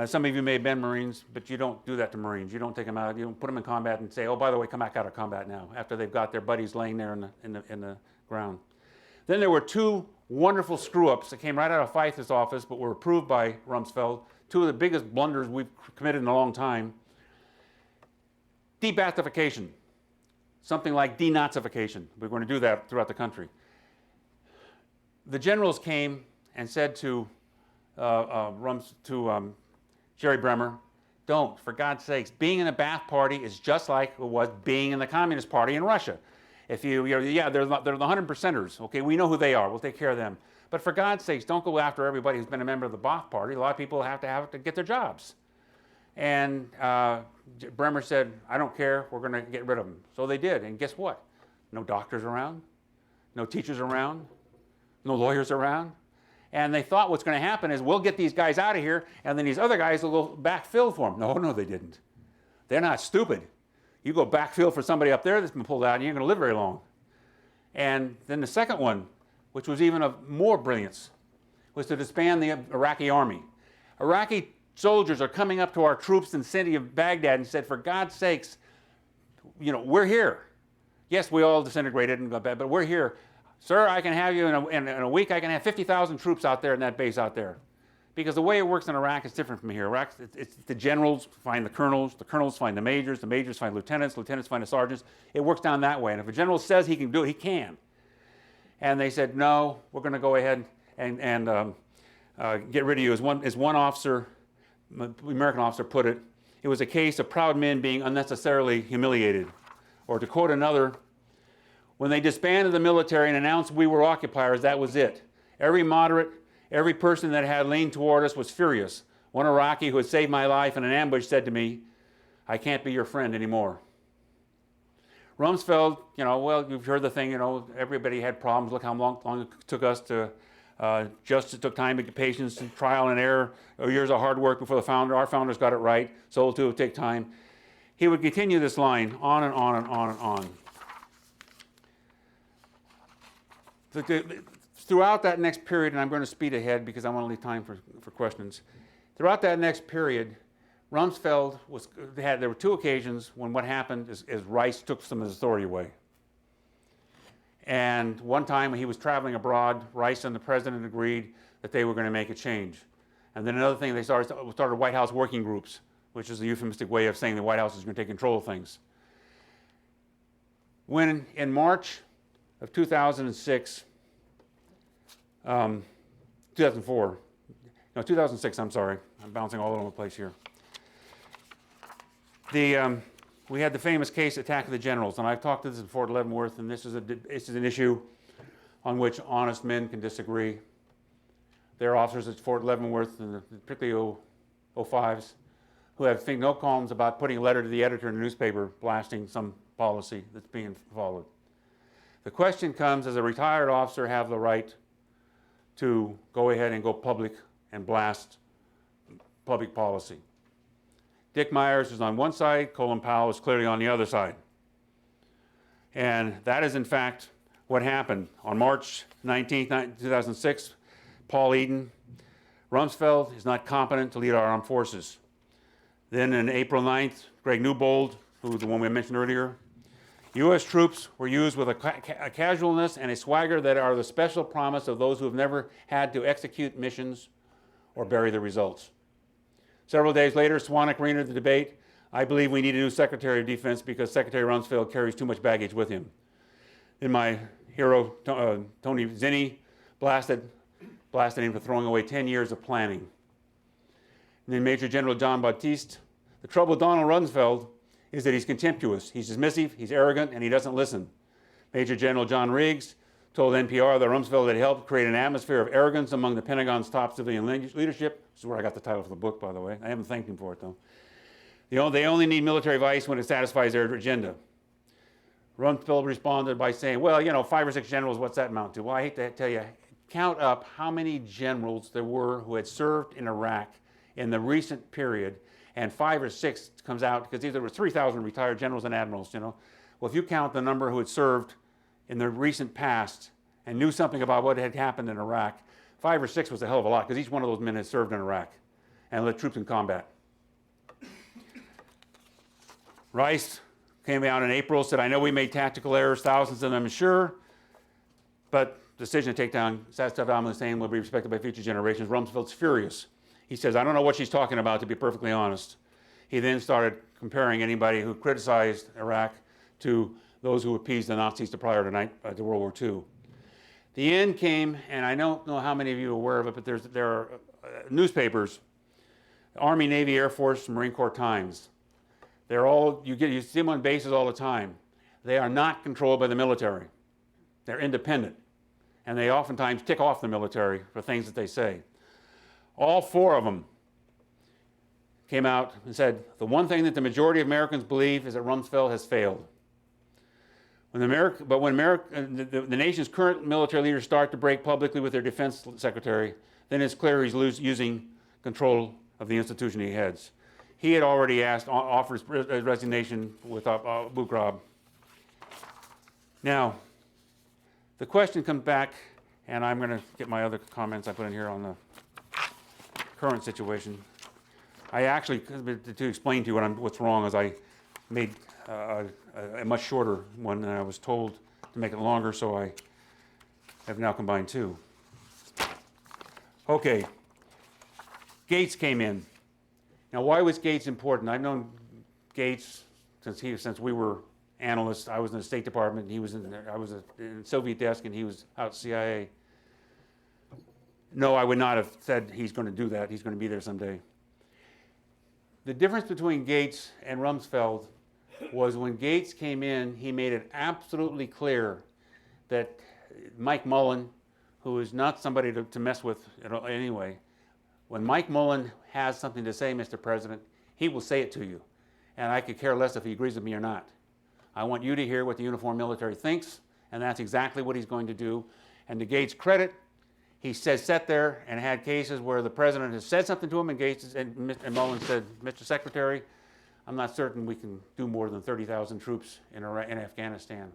some of you may have been Marines, but you don't do that to Marines. You don't take them out, you don't put them in combat and say, oh, by the way, come back out of combat now, after they've got their buddies laying there in the ground. Then there were two wonderful screw-ups that came right out of Feith's office, but were approved by Rumsfeld, two of the biggest blunders we've committed in a long time. De-Ba'athification, something like denazification. We're going to do that throughout the country. The generals came and said to Jerry Bremer, don't, for God's sakes, being in a Ba'ath party is just like it was being in the Communist Party in Russia. If they're the 100%ers, okay, we know who they are, we'll take care of them. But for God's sakes, don't go after everybody who's been a member of the Ba'ath party. A lot of people have to get their jobs. And Bremer said, I don't care, we're going to get rid of them. So they did, and guess what? No doctors around, no teachers around, no lawyers around. And they thought what's going to happen is we'll get these guys out of here, and then these other guys will go backfill for them. No, they didn't. They're not stupid. You go backfill for somebody up there that's been pulled out, and you're going to live very long. And then the second one, which was even of more brilliance, was to disband the Iraqi army. Iraqi soldiers are coming up to our troops in the city of Baghdad and said, for God's sakes, we're here. Yes, we all disintegrated and got bad, but we're here. Sir, I can have you in a week, I can have 50,000 troops out there in that base out there. Because the way it works in Iraq is different from here. Iraq, it's the generals find the colonels find the majors find lieutenants find the sergeants. It works down that way. And if a general says he can do it, he can. And they said, no, we're going to go ahead and get rid of you. As one officer, the American officer put it, it was a case of proud men being unnecessarily humiliated. Or to quote another, when they disbanded the military and announced we were occupiers, that was it. Every moderate, every person that had leaned toward us was furious. One Iraqi who had saved my life in an ambush said to me, I can't be your friend anymore. Rumsfeld, well, you've heard the thing, everybody had problems. Look how long it took us to, justice took time, patience, trial and error, years of hard work before the founder. Our founders got it right, so too it would take time. He would continue this line on and on and on and on. Throughout that next period, and I'm going to speed ahead because I want to leave time for questions. Throughout that next period, Rumsfeld there were two occasions when what happened is Rice took some of his authority away. And one time when he was traveling abroad, Rice and the president agreed that they were going to make a change. And then another thing, they started White House working groups, which is a euphemistic way of saying the White House is going to take control of things. When in March of 2006, 2006, I'm sorry. I'm bouncing all over the place here. We had the famous case, Attack of the Generals, and I've talked to this in Fort Leavenworth, and this is an issue on which honest men can disagree. There are officers at Fort Leavenworth, and particularly 05s, who have no qualms about putting a letter to the editor in the newspaper blasting some policy that's being followed. The question comes, does a retired officer have the right to go ahead and go public and blast public policy? Dick Myers is on one side, Colin Powell is clearly on the other side. And that is in fact what happened. On March 19, 2006, Paul Eden, Rumsfeld is not competent to lead our armed forces. Then on April 9th, Greg Newbold, who was the one we mentioned earlier, U.S. troops were used with a casualness and a swagger that are the special promise of those who have never had to execute missions or bury the results. Several days later, Swanwick reentered the debate. I believe we need a new Secretary of Defense because Secretary Rumsfeld carries too much baggage with him. Then my hero, Tony Zinni, blasted him for throwing away 10 years of planning. And then Major General John Baptiste. The trouble with Donald Rumsfeld is that he's contemptuous, he's dismissive, he's arrogant, and he doesn't listen. Major General John Riggs told NPR that Rumsfeld had helped create an atmosphere of arrogance among the Pentagon's top civilian leadership. This is where I got the title for the book, by the way. I haven't thanked him for it, though. They only need military advice when it satisfies their agenda. Rumsfeld responded by saying, well, 5 or 6 generals, what's that amount to? Well, I hate to tell you, count up how many generals there were who had served in Iraq in the recent period, and 5 or 6 comes out, because there were 3,000 retired generals and admirals, Well, if you count the number who had served in the recent past and knew something about what had happened in Iraq, 5 or 6 was a hell of a lot, because each one of those men had served in Iraq and led troops in combat. Rice came out in April, said, I know we made tactical errors, thousands of them, sure, but the decision to take down Saddam Hussein will be respected by future generations. Rumsfeld's furious. He says, I don't know what she's talking about, to be perfectly honest. He then started comparing anybody who criticized Iraq to those who appeased the Nazis prior to World War II. The end came, and I don't know how many of you are aware of it, but there are newspapers, Army, Navy, Air Force, Marine Corps Times. They're all, you see them on bases all the time. They are not controlled by the military. They're independent. And they oftentimes tick off the military for things that they say. All 4 of them came out and said, the one thing that the majority of Americans believe is that Rumsfeld has failed. When the nation's current military leaders start to break publicly with their defense secretary, then it's clear he's using control of the institution he heads. He had already offered his resignation with Bukrab. Now, the question comes back, and I'm going to get my other comments I put in here on the current situation. I actually, to explain to you what's wrong, is I made a much shorter one than I was told to make it longer, so I have now combined two. Okay, Gates came in. Now, why was Gates important? I've known Gates since we were analysts. I was in the State Department, and I was in the Soviet desk, and he was out at CIA. No, I would not have said he's going to do that. He's going to be there someday. The difference between Gates and Rumsfeld was when Gates came in, he made it absolutely clear that Mike Mullen, who is not somebody to mess with anyway, when Mike Mullen has something to say, Mr. President, he will say it to you. And I could care less if he agrees with me or not. I want you to hear what the uniformed military thinks, and that's exactly what he's going to do. And to Gates' credit, he sat there and had cases where the president has said something to him, and Mullen said, Mr. Secretary, I'm not certain we can do more than 30,000 troops in Afghanistan.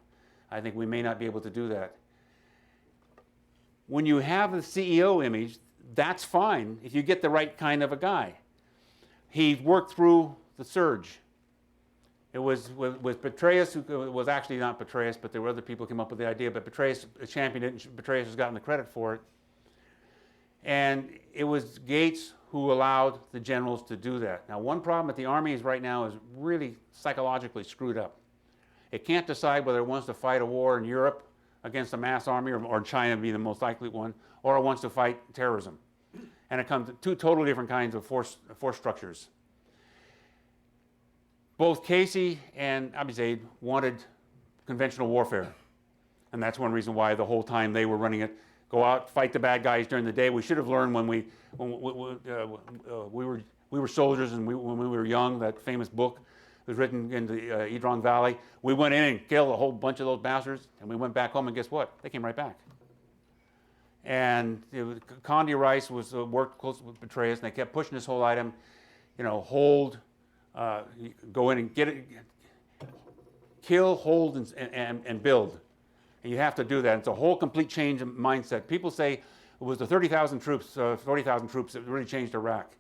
I think we may not be able to do that. When you have the CEO image, that's fine if you get the right kind of a guy. He worked through the surge. It was with Petraeus, who was actually not Petraeus, but there were other people who came up with the idea, but Petraeus championed it, and Petraeus has gotten the credit for it. And it was Gates who allowed the generals to do that. Now, one problem with the Army is right now is really psychologically screwed up. It can't decide whether it wants to fight a war in Europe against a mass army, or China be the most likely one, or it wants to fight terrorism. And it comes to two totally different kinds of force structures. Both Casey and Abizaid wanted conventional warfare. And that's one reason why the whole time they were running it, go out, fight the bad guys during the day. We should have learned when we were soldiers and when we were young, that famous book was written in the Edrong Valley. We went in and killed a whole bunch of those bastards, and we went back home, and guess what? They came right back. And Condi Rice worked close with Petraeus, and they kept pushing this whole item, hold, go in and get it, kill, hold, and build. And you have to do that. It's a whole complete change of mindset. People say it was the 30,000 troops, 40,000 troops that really changed Iraq.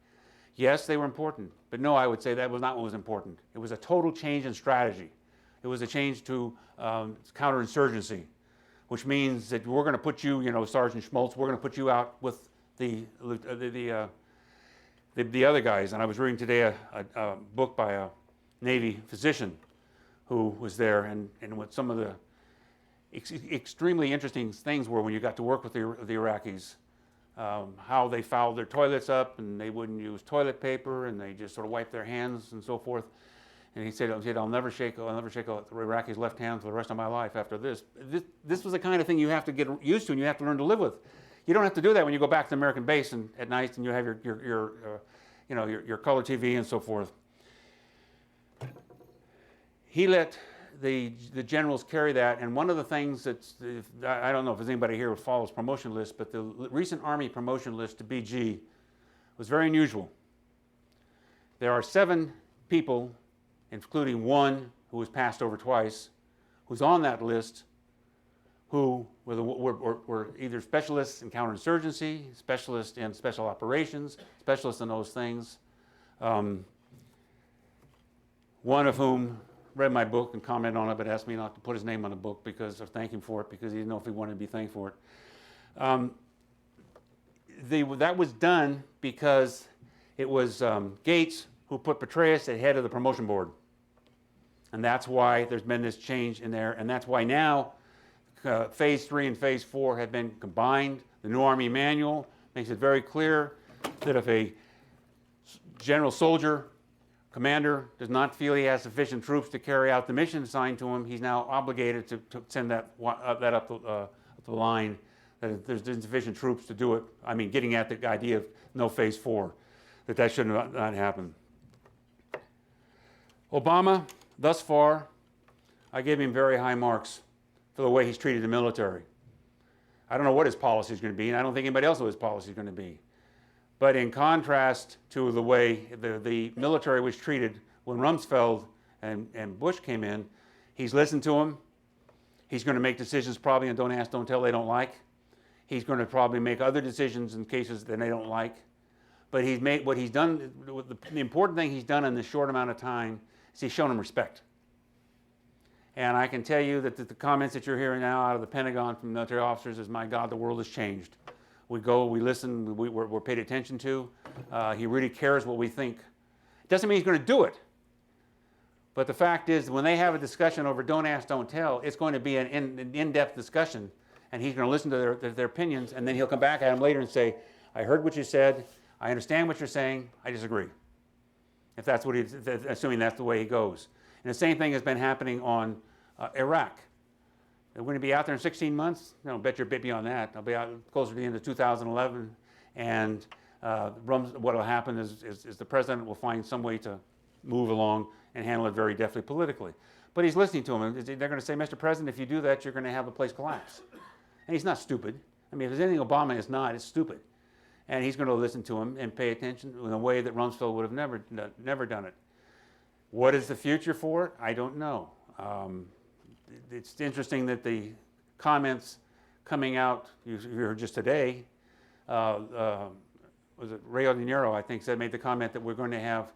Yes, they were important, but no, I would say that was not what was important. It was a total change in strategy. It was a change to counterinsurgency, which means that we're going to put you, Sergeant Schmaltz, we're going to put you out with the other guys. And I was reading today a book by a Navy physician who was there, and what some of the extremely interesting things were when you got to work with the Iraqis. How they fouled their toilets up, and they wouldn't use toilet paper, and they just sort of wiped their hands and so forth. And he said, I'll never shake the Iraqi's left hand for the rest of my life after this. This was the kind of thing you have to get used to, and you have to learn to live with. You don't have to do that when you go back to the American base at night and you have your color TV and so forth. He let the generals carry that, and one of the things I don't know if there's anybody here who follows promotion lists, but the recent Army promotion list to BG was very unusual. There are 7 people, including one who was passed over twice, who's on that list, who were either specialists in counterinsurgency, specialists in special operations, specialists in those things. One of whom read my book and commented on it, but asked me not to put his name on the book or thank him for it, because he didn't know if he wanted to be thanked for it. That was done because it was Gates who put Petraeus ahead of the promotion board. And that's why there's been this change in there, and that's why now Phase 3 and Phase 4 have been combined. The new Army manual makes it very clear that if a general soldier commander does not feel he has sufficient troops to carry out the mission assigned to him, he's now obligated to send that up the line, that if there's insufficient troops to do it. I mean, getting at the idea of no Phase 4, that shouldn't not happen. Obama, thus far, I gave him very high marks for the way he's treated the military. I don't know what his policy is going to be, and I don't think anybody else knows what his policy is going to be. But in contrast to the way the military was treated when Rumsfeld and Bush came in, he's listened to them. He's going to make decisions probably on don't ask, don't tell they don't like. He's going to probably make other decisions in cases that they don't like. But he's made what he's done, the important thing he's done in this short amount of time is he's shown them respect. And I can tell you that the comments that you're hearing now out of the Pentagon from military officers is, my God, the world has changed. We go, we listen, we're paid attention to. He really cares what we think. It doesn't mean he's going to do it. But the fact is, when they have a discussion over don't ask, don't tell, it's going to be an in-depth discussion. And he's going to listen to their opinions, and then he'll come back at them later and say, I heard what you said. I understand what you're saying. I disagree. If that's what assuming that's the way he goes. And the same thing has been happening on Iraq. They're going to be out there in 16 months. No, bet you're a bit beyond that. They'll be out closer to the end of 2011. And what will happen is the president will find some way to move along and handle it very deftly politically. But he's listening to him. They're going to say, Mr. President, if you do that, you're going to have the place collapse. And he's not stupid. I mean, if there's anything Obama is not, it's stupid. And he's going to listen to him and pay attention in a way that Rumsfeld would have never done it. What is the future for it? I don't know. It's interesting that the comments coming out, you heard just today, was it Rio de Janeiro, I think, made the comment that we're going to have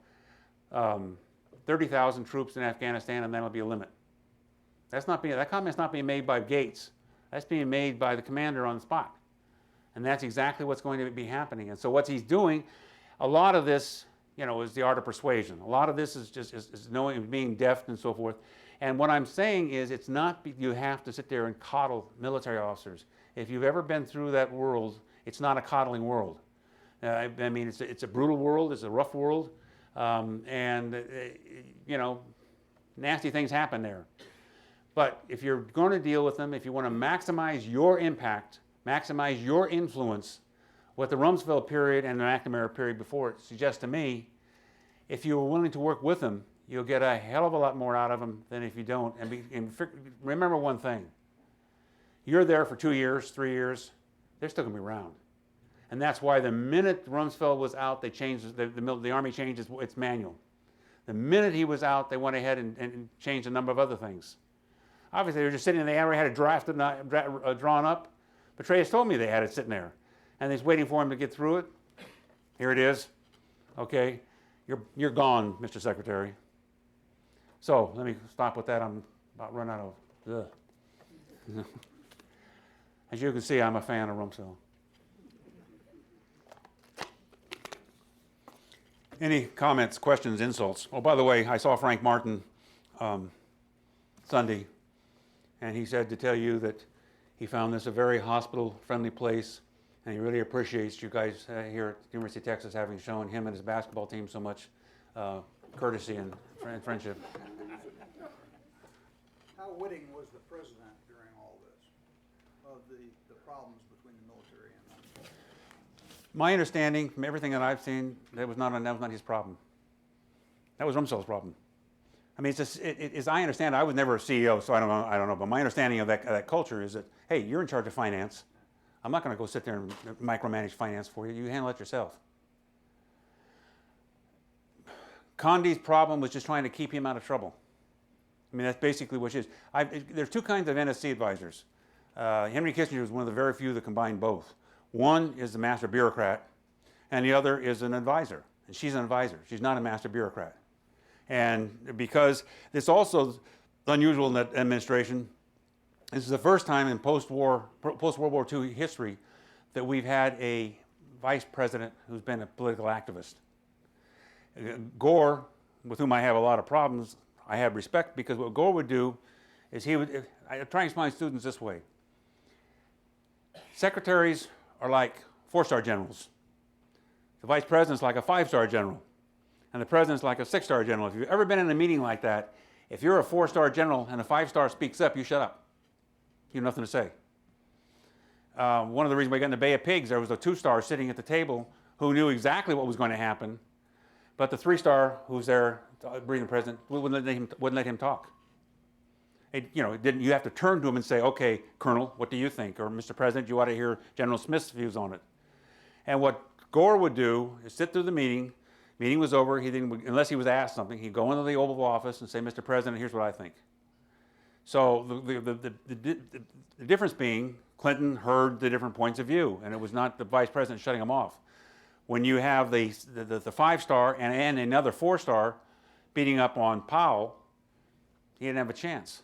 30,000 troops in Afghanistan, and that'll be a limit. That comment's not being made by Gates. That's being made by the commander on the spot. And that's exactly what's going to be happening. And so what he's doing, a lot of this, is the art of persuasion. A lot of this is just knowing, being deft and so forth. And what I'm saying is, it's not you have to sit there and coddle military officers. If you've ever been through that world, it's not a coddling world. I mean, it's a brutal world. It's a rough world. Nasty things happen there. But if you're going to deal with them, if you want to maximize your impact, maximize your influence, what the Rumsfeld period and the McNamara period before it suggests to me, if you're willing to work with them, you'll get a hell of a lot more out of them than if you don't. And remember one thing. You're there for 2 years, 3 years, they're still going to be around. And that's why the minute Rumsfeld was out, they changed, the Army changed its manual. The minute he was out, they went ahead and changed a number of other things. Obviously, they were just sitting in the already had it drafted, drawn up. Petraeus told me they had it sitting there. And they're waiting for him to get through it. Here it is. Okay, you're gone, Mr. Secretary. So let me stop with that. I'm about run out of. As you can see, I'm a fan of Rumsfeld. Any comments, questions, insults? Oh, by the way, I saw Frank Martin Sunday, and he said to tell you that he found this a very hospital-friendly place, and he really appreciates you guys here at the University of Texas having shown him and his basketball team so much courtesy and friendship. How witting was the president during all this, of the problems between the military and us? My understanding from everything that I've seen, that was not his problem. That was Rumsfeld's problem. I mean, as I understand it, I was never a CEO, so I don't know. But my understanding of that culture is that, hey, you're in charge of finance. I'm not going to go sit there and micromanage finance for you. You handle it yourself. Condi's problem was just trying to keep him out of trouble. I mean, that's basically what it is. There's two kinds of NSC advisors. Henry Kissinger was one of the very few that combined both. One is the master bureaucrat, and the other is an advisor. And she's an advisor. She's not a master bureaucrat. And because it's also unusual in that administration, this is the first time in post-World War II history that we've had a vice president who's been a political activist. Gore, with whom I have a lot of problems, I have respect, because what Gore would do is I try and explain to students this way. Secretaries are like 4-star generals. The vice president's like a 5-star general. And the president's like a 6-star general. If you've ever been in a meeting like that, if you're a 4-star general and a 5-star speaks up, you shut up. You have nothing to say. One of the reasons we got in the Bay of Pigs, there was a 2-star sitting at the table who knew exactly what was going to happen, but the 3-star who's there breathing president wouldn't let him talk. You have to turn to him and say, okay, Colonel, what do you think? Or Mr. President, you ought to hear General Smith's views on it. And what Gore would do is sit through the meeting. Meeting was over. Unless he was asked something, he'd go into the Oval Office and say, Mr. President, here's what I think. So the difference being, Clinton heard the different points of view, and it was not the vice president shutting him off. When you have the 5-star and another 4-star beating up on Powell, he didn't have a chance.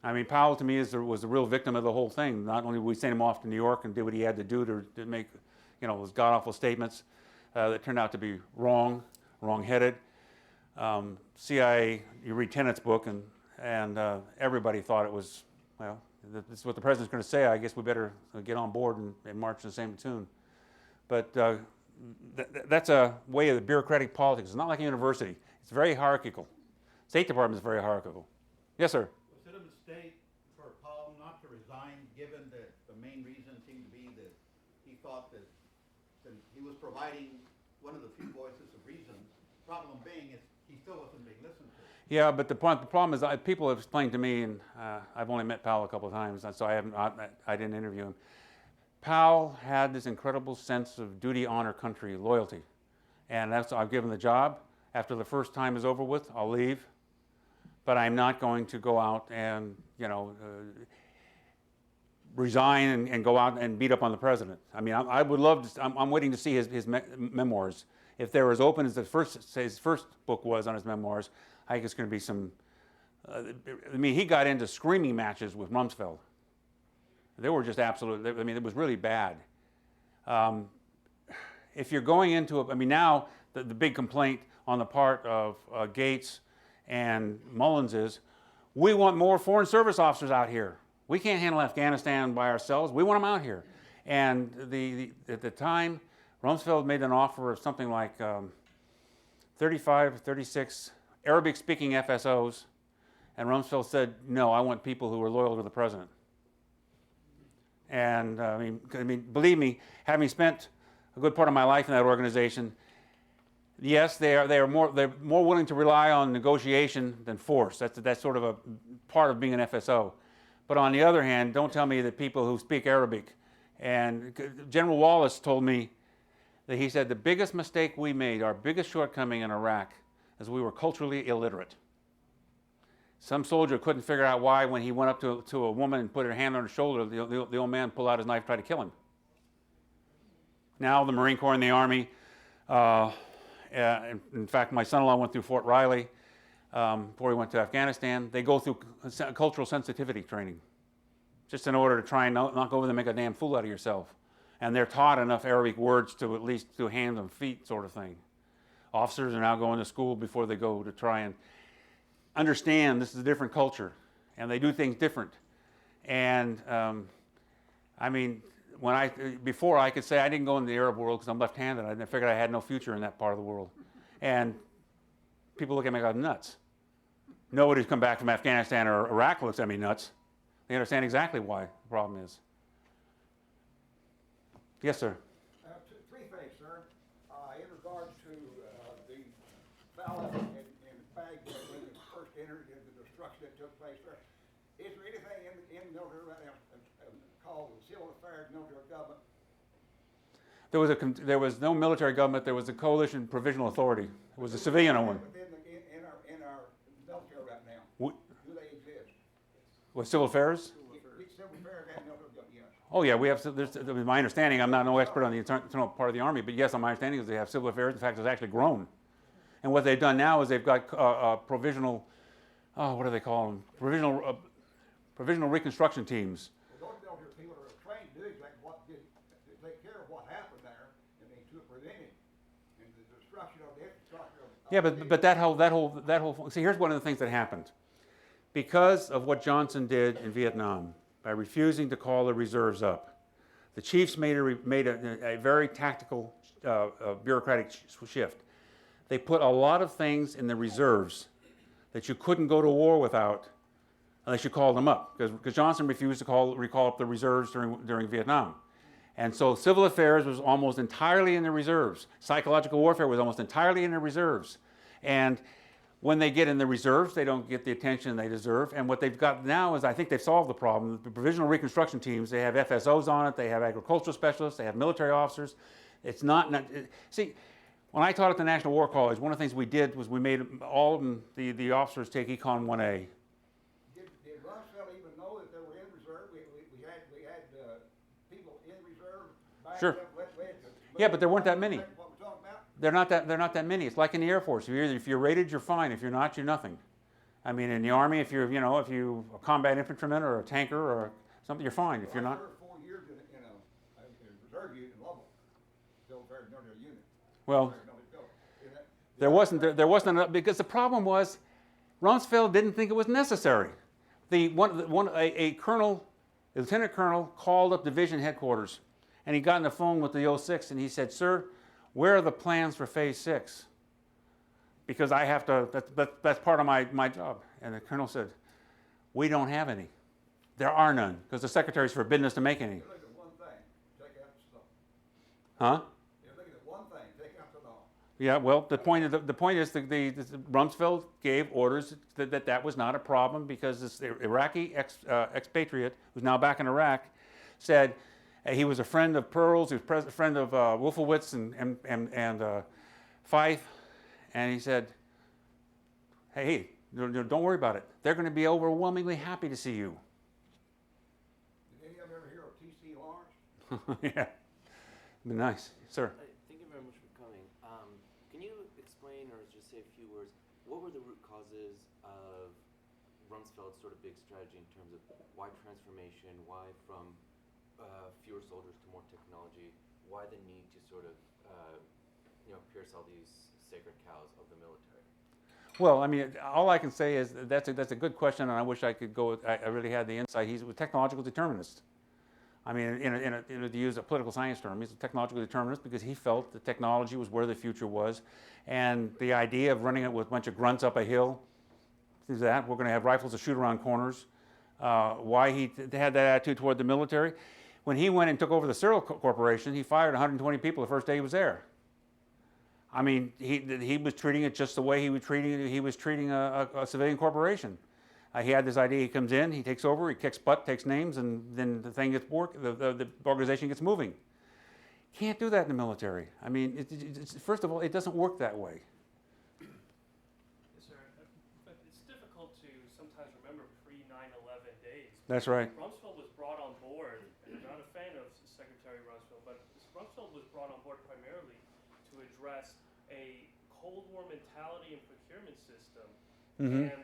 I mean, Powell to me was the real victim of the whole thing. Not only did we send him off to New York and did what he had to do to make, those god-awful statements that turned out to be wrong-headed. CIA, you read Tenet's book, and everybody thought it was, well, this is what the president's going to say. I guess we better get on board and march to the same tune. But that's a way of the bureaucratic politics. It's not like a university. It's very hierarchical. State Department is very hierarchical. Yes, sir. Was it a mistake for Powell not to resign, given that the main reason seemed to be that he thought that he was providing one of the few voices of reason? Problem being is he still wasn't being listened to. Yeah, but the problem is people have explained to me, and I've only met Powell a couple of times, so I didn't interview him. Powell had this incredible sense of duty, honor, country, loyalty, and I've given the job. After the first time is over with, I'll leave. But I'm not going to go out and, resign and go out and beat up on the president. I mean, I would love to, I'm waiting to see his memoirs. If they're as open as his first book was on his memoirs, I think it's going to be some, he got into screaming matches with Rumsfeld. They were just absolute, it was really bad. If you're going into it, now the big complaint on the part of Gates and Mullins is, we want more Foreign Service officers out here. We can't handle Afghanistan by ourselves. We want them out here. And at the time, Rumsfeld made an offer of something like 35, 36 Arabic-speaking FSOs, and Rumsfeld said, no, I want people who are loyal to the president. And believe me, having spent a good part of my life in that organization, yes, they're more willing to rely on negotiation than force. That's sort of a part of being an FSO. But on the other hand, don't tell me that people who speak Arabic, and General Wallace told me that he said the biggest mistake we made, our biggest shortcoming in Iraq, is we were culturally illiterate. Some soldier couldn't figure out why when he went up to a woman and put her hand on her shoulder, the old man pulled out his knife and tried to kill him. Now the Marine Corps and the Army, in fact, my son-in-law went through Fort Riley before he went to Afghanistan. They go through cultural sensitivity training just in order to try and not go over there and make a damn fool out of yourself. And they're taught enough Arabic words to at least do hands and feet sort of thing. Officers are now going to school before they go to try and understand this is a different culture, and they do things different. And before I could say I didn't go in the Arab world because I'm left-handed. I figured I had no future in that part of the world. And people look at me like I'm nuts. Nobody who's come back from Afghanistan or Iraq looks at me nuts. They understand exactly why the problem is. Yes, sir. Three things, sir. In regards to the ballot in Baghdad when it first entered into the destruction that took place there, is there anything in the military right now called the civil affairs military government? There was no military government. There was a coalition provisional authority. It was a civilian one. In our military right now, do they exist? With civil affairs? Civil affairs and military government, yes. Oh yeah, we have. My understanding, I'm not no expert on the internal part of the Army, but yes, my understanding is they have civil affairs. In fact, it's actually grown. And what they've done now is they've got provisional. What do they call them? Provisional reconstruction teams. Well, those military people are trained to do exactly to take care of what happened there, and to prevent it, and the destruction of the infrastructure. Yeah, but that whole. See, here's one of the things that happened. Because of what Johnson did in Vietnam, by refusing to call the reserves up, the chiefs made a very tactical bureaucratic shift. They put a lot of things in the reserves that you couldn't go to war without unless you called them up, because Johnson refused to recall up the reserves during Vietnam. And so civil affairs was almost entirely in the reserves. Psychological warfare was almost entirely in the reserves. And when they get in the reserves, they don't get the attention they deserve. And what they've got now is, I think they've solved the problem. The provisional reconstruction teams, they have FSOs on it, they have agricultural specialists, they have military officers. It's see, when I taught at the National War College, one of the things we did was we made all of the officers take Econ 1A. Did Rumsfeld even know that they were in reserve? We had people in reserve. Sure. Yeah, but there weren't that many. They're not that many. It's like in the Air Force. If you're rated, you're fine. If you're not, you're nothing. I mean, in the Army, if you're a combat infantryman or a tanker or something, you're fine. If you're not. 4 years in a reserve unit in Lovell, still very military unit. Well, there wasn't enough, because the problem was Rumsfeld didn't think it was necessary. A lieutenant colonel called up division headquarters, and he got on the phone with the 06, and he said, "Sir, where are the plans for phase 6? Because I have to, that's part of my job." And the colonel said, "We don't have any. There are none, because the secretary's forbidden us to make any." You're looking at one thing, take out the stuff. Huh? You're looking at one thing, take out the law. Yeah, well, the point is Rumsfeld gave orders that was not a problem, because this Iraqi expatriate, who's now back in Iraq, said he was a friend of Pearl's, he was a friend of Wolfowitz and Fife, and he said, hey, don't worry about it. They're going to be overwhelmingly happy to see you. Did any of them ever hear of T.C. Lawrence? Yeah, it'd be nice, sir. Thank you very much for coming. Can you explain, or just say a few words, what were the root causes of Rumsfeld's sort of big strategy in terms of why transformation, why from fewer soldiers to more technology, why the need to sort of pierce all these sacred cows of the military? Well, I mean, all I can say is that's a good question, and I wish I could go. I really had the insight. He's a technological determinist. I mean, to use a political science term, he's a technological determinist because he felt the technology was where the future was, and the idea of running it with a bunch of grunts up a hill, is that we're going to have rifles to shoot around corners. Why he had that attitude toward the military? When he went and took over the Cyril Corporation, he fired 120 people the first day he was there. I mean, he was treating it just the way he was treating a civilian corporation. He had this idea. He comes in, he takes over, he kicks butt, takes names, and then the thing gets the organization gets moving. Can't do that in the military. I mean, first of all, it doesn't work that way. Yes, sir. But it's difficult to sometimes remember pre-9/11 days. That's right. Rumsfeld was brought on board, and I'm not a fan of Secretary Rumsfeld, but Rumsfeld was brought on board primarily to address a Cold War mentality and procurement system. Mm-hmm. And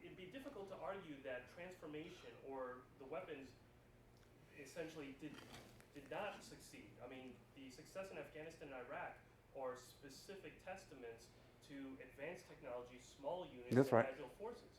it'd be difficult to argue that transformation or the weapons essentially did not succeed. I mean, the success in Afghanistan and Iraq are specific testaments to advanced technology, small units, That's and right. agile forces.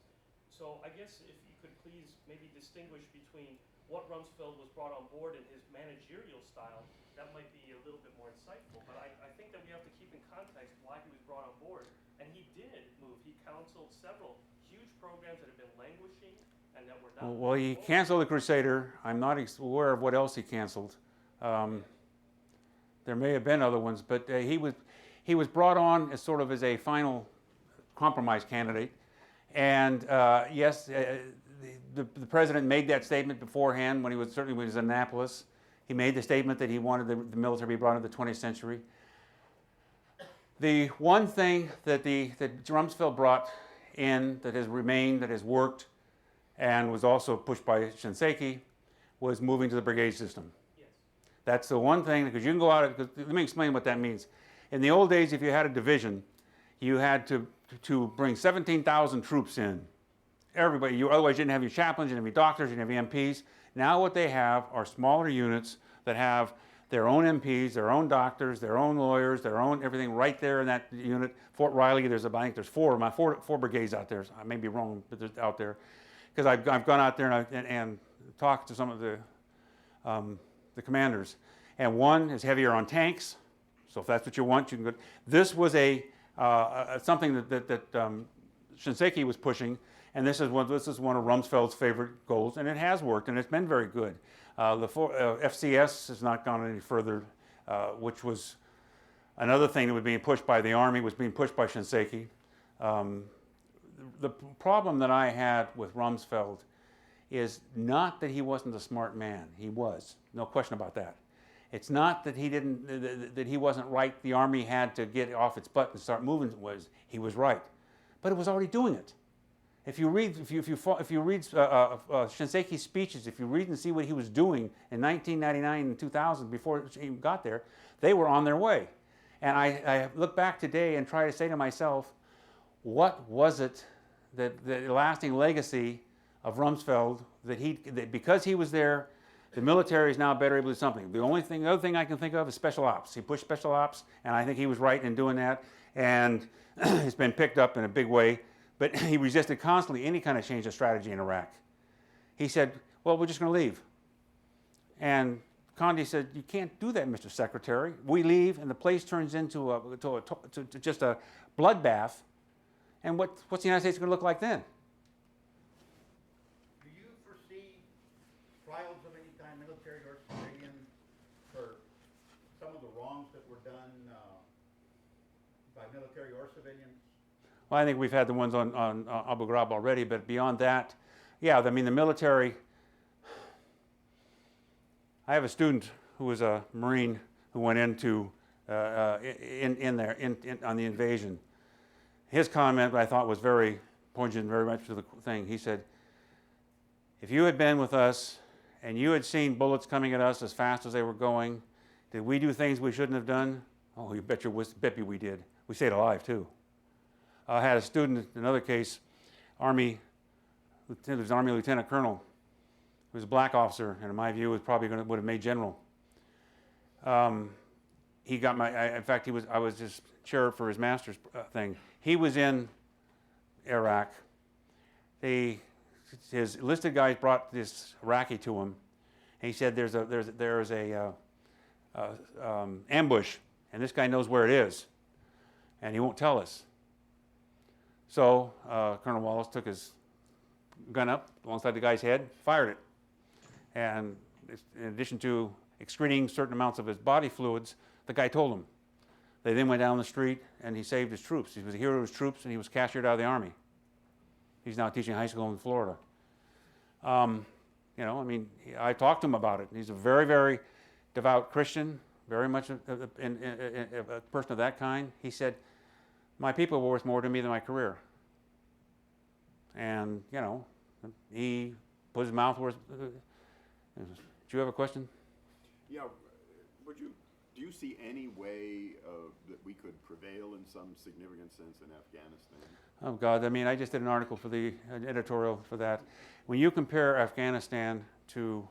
So I guess if you could please maybe distinguish between what Rumsfeld was brought on board and his managerial style, that might be a little bit more insightful. But I think that we have to keep in context why he was brought on board. And he did move. He counseled several huge programs that have been languishing and that were not. Well, he canceled the Crusader. I'm not aware of what else he canceled. There may have been other ones, but he was brought on as sort of as a final compromise candidate. And yes, the president made that statement beforehand when he was in Annapolis. He made the statement that he wanted the military to be brought into the 20th century. The one thing that Rumsfeld brought in that has remained, that has worked, and was also pushed by Shinseki, was moving to the brigade system. Yes. That's the one thing, because you can go out, let me explain what that means. In the old days, if you had a division, you had to bring 17,000 troops in. Everybody, otherwise you didn't have your chaplains, you didn't have your doctors, you didn't have your MPs. Now what they have are smaller units that have their own MPs, their own doctors, their own lawyers, their own everything right there in that unit. Fort Riley, I think there's four brigades out there. I may be wrong, but there's out there. Because I've gone out there and talked to some of the commanders. And one is heavier on tanks, so if that's what you want, you can go. This was something that Shinseki was pushing, and this is one of Rumsfeld's favorite goals, and it has worked, and it's been very good. The FCS has not gone any further, which was Another thing that was being pushed by the Army was being pushed by Shinseki. The problem that I had with Rumsfeld is not that he wasn't a smart man. He was, no question about that. It's not that that he wasn't right. The Army had to get off its butt and start moving. He was right, but it was already doing it. If you read Shinseki's speeches, if you read and see what he was doing in 1999 and 2000 before he got there, they were on their way. And I look back today and try to say to myself, what was it that the lasting legacy of Rumsfeld that because he was there, the military is now better able to do something. The other thing I can think of is special ops. He pushed special ops, and I think he was right in doing that. And it's been picked up in a big way. But he resisted constantly any kind of change of strategy in Iraq. He said, well, we're just going to leave. And Condi said, you can't do that, Mr. Secretary. We leave, and the place turns into just a bloodbath. And what's the United States going to look like then? Do you foresee trials of any kind, military or civilian, for some of the wrongs that were done by military or civilians? Well, I think we've had the ones on Abu Ghraib already, but beyond that, yeah, I mean, the military. I have a student who was a Marine who went into on the invasion. His comment I thought was very poignant, very much to the thing. He said, if you had been with us and you had seen bullets coming at us as fast as they were going, did we do things we shouldn't have done? Oh, you bet we did. We stayed alive, too. I had a student, in another case, Army Lieutenant Colonel, who was a black officer, and in my view, would have made general. He got in fact, I was his chair for his master's thing. He was in Iraq. His enlisted guys brought this Iraqi to him, and he said, "There's a ambush, and this guy knows where it is, and he won't tell us." So Colonel Wallace took his gun up alongside the guy's head, fired it. And in addition to excreting certain amounts of his body fluids, the guy told him. They then went down the street, and he saved his troops. He was a hero of his troops, and he was cashiered out of the Army. He's now teaching high school in Florida. I talked to him about it. He's a very, very devout Christian, very much a person of that kind. He said, my people were worth more to me than my career. And, he put his mouth where do you have a question? Yeah, do you see any way that we could prevail in some significant sense in Afghanistan? Oh, God, I just did an article for the editorial for that. When you compare Afghanistan to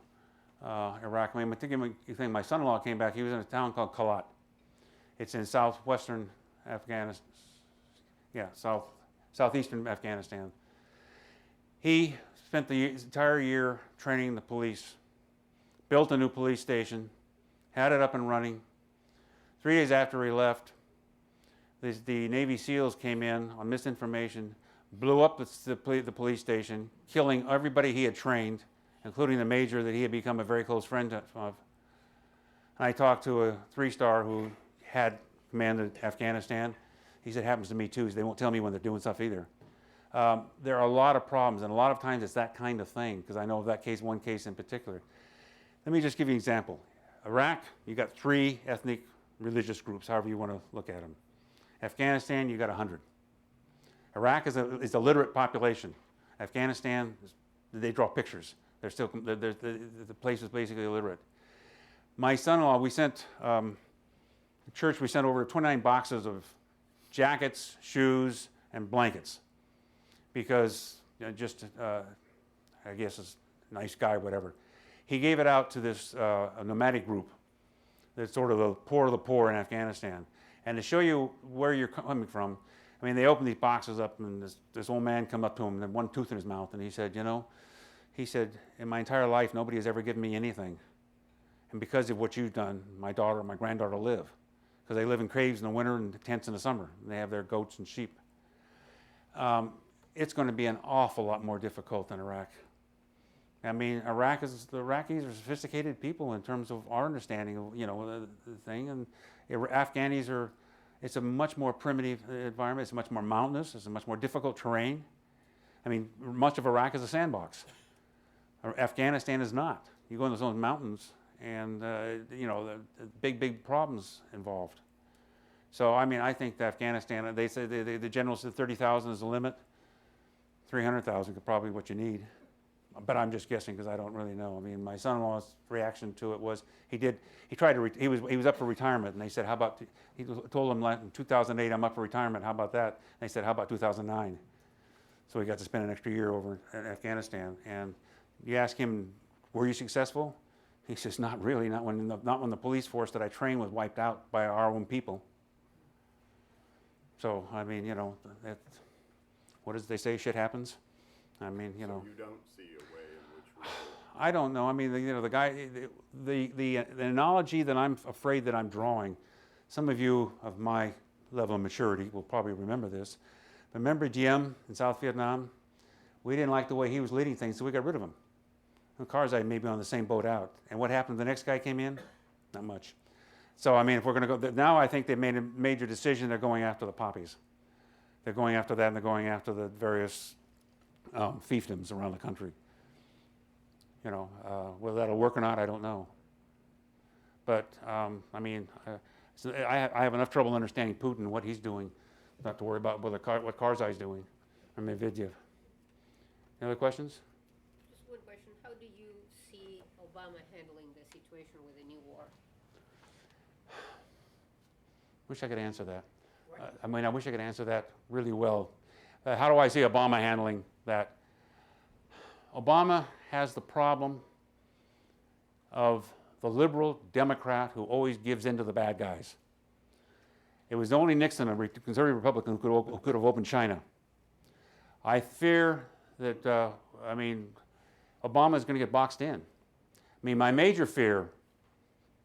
Iraq, you think my son-in-law came back, he was in a town called Kalat. It's in southwestern Afghanistan. Yeah, southeastern Afghanistan. He spent the entire year training the police, built a new police station, had it up and running. 3 days after he left, the Navy SEALs came in on misinformation, blew up the police station, killing everybody he had trained, including the major that he had become a very close friend of. I talked to a 3-star who had commanded Afghanistan. He said, it happens to me too. They won't tell me when they're doing stuff either. There are a lot of problems, and a lot of times it's that kind of thing, because I know of one case in particular. Let me just give you an example. Iraq, you got 3 ethnic religious groups, however you want to look at them. Afghanistan, you got 100. Iraq is a literate population. Afghanistan, they draw pictures. The place is basically illiterate. My son-in-law, we sent over 29 boxes of jackets, shoes, and blankets, because I guess is a nice guy, whatever. He gave it out to this a nomadic group that's sort of the poor in Afghanistan. And to show you where you're coming from, they opened these boxes up, and this old man come up to him, and had one tooth in his mouth, and he said, in my entire life, nobody has ever given me anything. And because of what you've done, my daughter and my granddaughter live. Because they live in caves in the winter and tents in the summer. And they have their goats and sheep. It's going to be an awful lot more difficult than Iraq. the Iraqis are sophisticated people in terms of our understanding of, the thing. And Afghanis are It's a much more primitive environment. It's much more mountainous. It's a much more difficult terrain. I mean, much of Iraq is a sandbox. Afghanistan is not. You go into those mountains, and you know, the big problems involved. So I mean, I think Afghanistan. They say the general said 30,000 is the limit. 300,000 is probably what you need, but I'm just guessing because I don't really know. I mean, my son-in-law's reaction to it was he tried to he was up for retirement, and they said, how about he told him like in 2008 I'm up for retirement. How about that? And they said, how about 2009? So he got to spend an extra year over in Afghanistan. And you ask him, were you successful? He says, not really. Not when the police force that I trained was wiped out by our own people. So I mean, you know, what does they say? Shit happens. I mean, you know. So you don't see a way in which we could... I don't know. I mean, you know, the guy, the analogy that I'm afraid that I'm drawing. Some of you of my level of maturity will probably remember this. Remember Diem in South Vietnam? We didn't like the way he was leading things, so we got rid of him. And Karzai may be on the same boat out. And what happened? The next guy came in? Not much. So I mean, if we're going to go now, I think they've made a major decision. They're going after the poppies. They're going after that, and they're going after the various fiefdoms around the country. You know, whether that'll work or not, I don't know. But I mean, I have enough trouble understanding Putin and what he's doing, not to worry about what Karzai's doing, or Medvedev. Any other questions? Just one question. How do you see Obama handling the situation with the new war? Wish I could answer that. I mean, I wish I could answer that really well. How do I see Obama handling that? Obama has the problem of the liberal Democrat who always gives in to the bad guys. It was only Nixon, a conservative Republican, who could have opened China. I fear that, I mean, Obama is going to get boxed in. I mean, my major fear,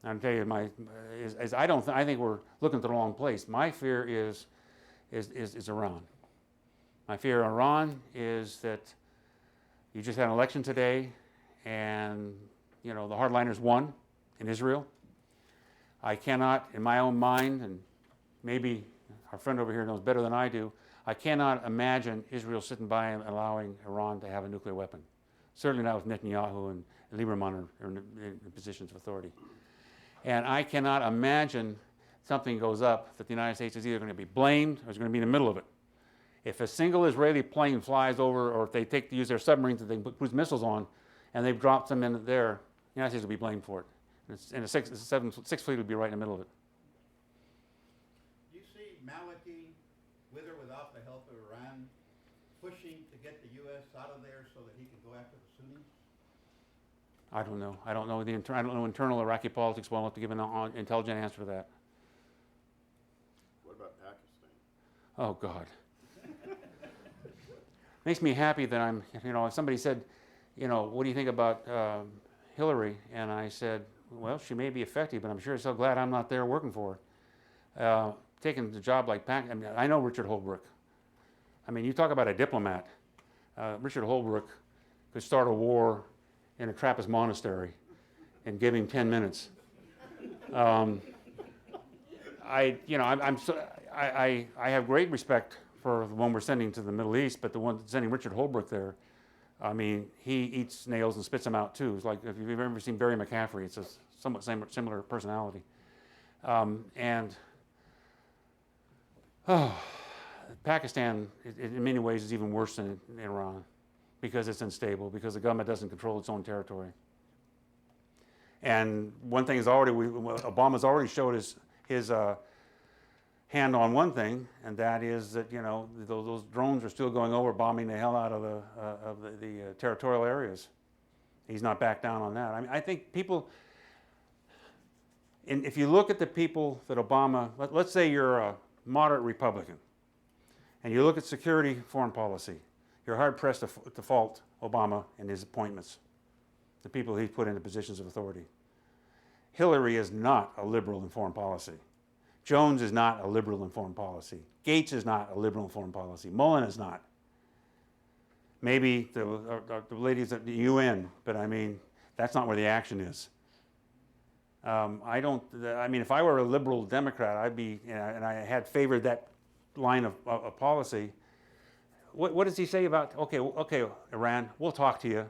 I'll tell you, is I think we're looking at the wrong place. My fear is Iran. My fear of Iran is that you just had an election today, and you know the hardliners won in Israel. I cannot, in my own mind, and maybe our friend over here knows better than I do, I cannot imagine Israel sitting by and allowing Iran to have a nuclear weapon. Certainly not with Netanyahu and Lieberman are in positions of authority. And I cannot imagine something goes up that the United States is either going to be blamed or is going to be in the middle of it. If a single Israeli plane flies over, or if they use their submarines that they put cruise missiles on, and they've dropped them in there, the United States will be blamed for it. And the Sixth Fleet would be right in the middle of it. Do you see Maliki, with or without the help of Iran, pushing to get the U.S. out of there so that he can go after the Sunnis? I don't know. I don't know I don't know internal Iraqi politics well enough to give an intelligent answer to that. What about Pakistan? Oh God. Makes me happy that I'm, you know, if somebody said, you know, what do you think about Hillary? And I said, well, she may be effective, but I'm sure so glad I'm not there working for her. Taking the job like I mean, I know Richard Holbrooke. I mean, you talk about a diplomat. Richard Holbrooke could start a war in a Trappist monastery and give him 10 minutes. I have great respect for the one we're sending to the Middle East, but the one sending Richard Holbrooke there, I mean, he eats nails and spits them out too. It's like, if you've ever seen Barry McCaffrey, it's a somewhat similar personality. Pakistan, in many ways, is even worse than Iran because it's unstable, because the government doesn't control its own territory. And one thing is Obama's already showed his hand on one thing, and that is that, you know, those drones are still going over, bombing the hell out of the territorial areas. He's not back down on that. I mean, I think people, if you look at the people that Obama, let's say you're a moderate Republican, and you look at security, foreign policy, you're hard-pressed to fault Obama and his appointments, the people he's put into positions of authority. Hillary is not a liberal in foreign policy. Jones is not a liberal in foreign policy. Gates is not a liberal in foreign policy. Mullen is not. Maybe the ladies at the UN, but I mean, that's not where the action is. I don't, I mean, if I were a liberal Democrat, I'd be, and I had favored that line of policy. What does he say about, okay, Iran, we'll talk to you,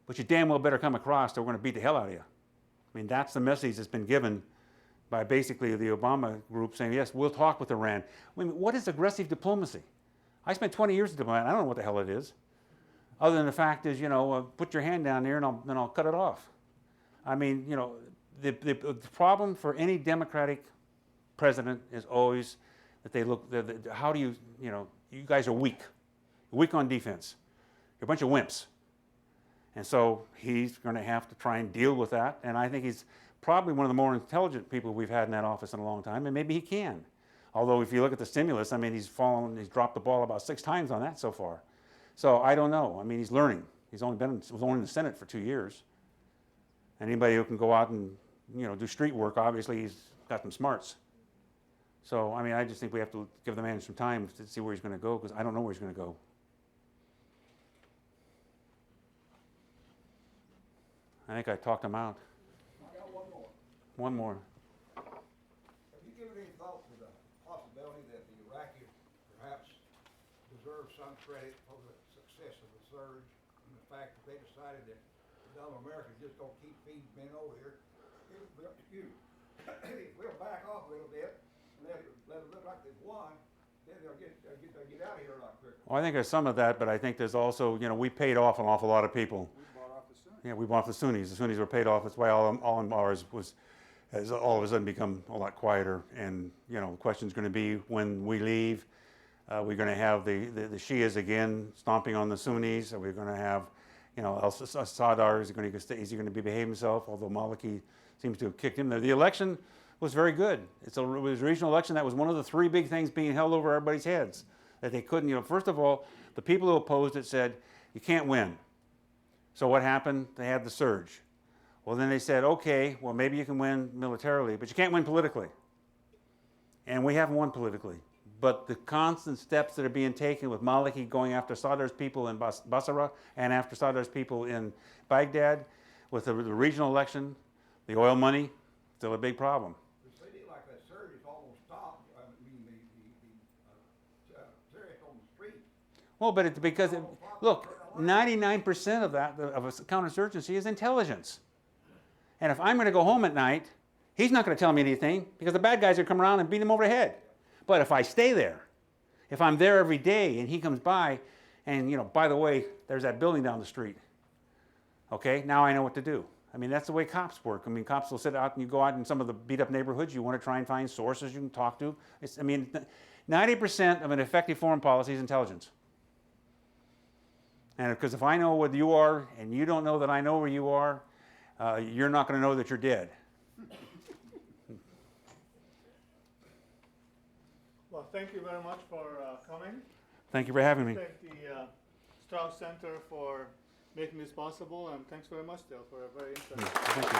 but you damn well better come across or we're going to beat the hell out of you. I mean, that's the message that's been given by basically the Obama group saying, yes, we'll talk with Iran. I mean, what is aggressive diplomacy? I spent 20 years in diplomacy. I don't know what the hell it is. Other than the fact is, put your hand down there and then I'll cut it off. I mean, the problem for any Democratic president is always that they look, how do you guys are weak. You're weak on defense. You're a bunch of wimps. And so he's going to have to try and deal with that. And I think he's probably one of the more intelligent people we've had in that office in a long time, and maybe he can. Although if you look at the stimulus, I mean, he's dropped the ball about 6 times on that so far. So I don't know. I mean, he's learning. Was only in the Senate for 2 years. Anybody who can go out and, do street work, obviously he's got some smarts. So, I mean, I just think we have to give the man some time to see where he's going to go, because I don't know where he's going to go. I think I talked him out. I got one more. One more. Have you given any thought to the possibility that the Iraqis perhaps deserve some credit for the success of the surge and the fact that they decided that the dumb Americans just don't keep feeding men over here? If we'll back off a little bit and let it look like they've won, then they'll get out of here a lot quicker. Well, I think there's some of that, but I think there's also, we paid off an awful lot of people. We bought off the Sunnis. Yeah, we bought off the Sunnis. The Sunnis were paid off. That's why all in ours has all of a sudden become a lot quieter. And, the question's going to be when we leave, we're going to have the Shias again stomping on the Sunnis. Are we going to have, Sadr, is he going to behave himself? Although Maliki seems to have kicked him there. The election was very good. It was a regional election. That was one of the 3 big things being held over everybody's heads. That they couldn't, first of all, the people who opposed it said, you can't win. So what happened? They had the surge. Well, then they said, okay, well, maybe you can win militarily, but you can't win politically. And we haven't won politically. But the constant steps that are being taken with Maliki going after Sadr's people in Basra and after Sadr's people in Baghdad, with the regional election, the oil money, still a big problem. It seems like that surge is almost stopped. I mean, the Syrians on the street. Well, but it's because, look, 99% of that, of a counterinsurgency, is intelligence. And if I'm going to go home at night, he's not going to tell me anything because the bad guys are come around and beat him over the head. But if I stay there, if I'm there every day and he comes by and, by the way, there's that building down the street. Okay, now I know what to do. I mean, that's the way cops work. I mean, cops will sit out and you go out in some of the beat up neighborhoods. You want to try and find sources you can talk to. 90% of an effective foreign policy is intelligence. And because if I know where you are and you don't know that I know where you are, you're not going to know that you're dead. Well, thank you very much for coming. Thank you for having me. Thank the Strauss Center for making this possible, and thanks very much, Dale, for a very interesting. Thank you.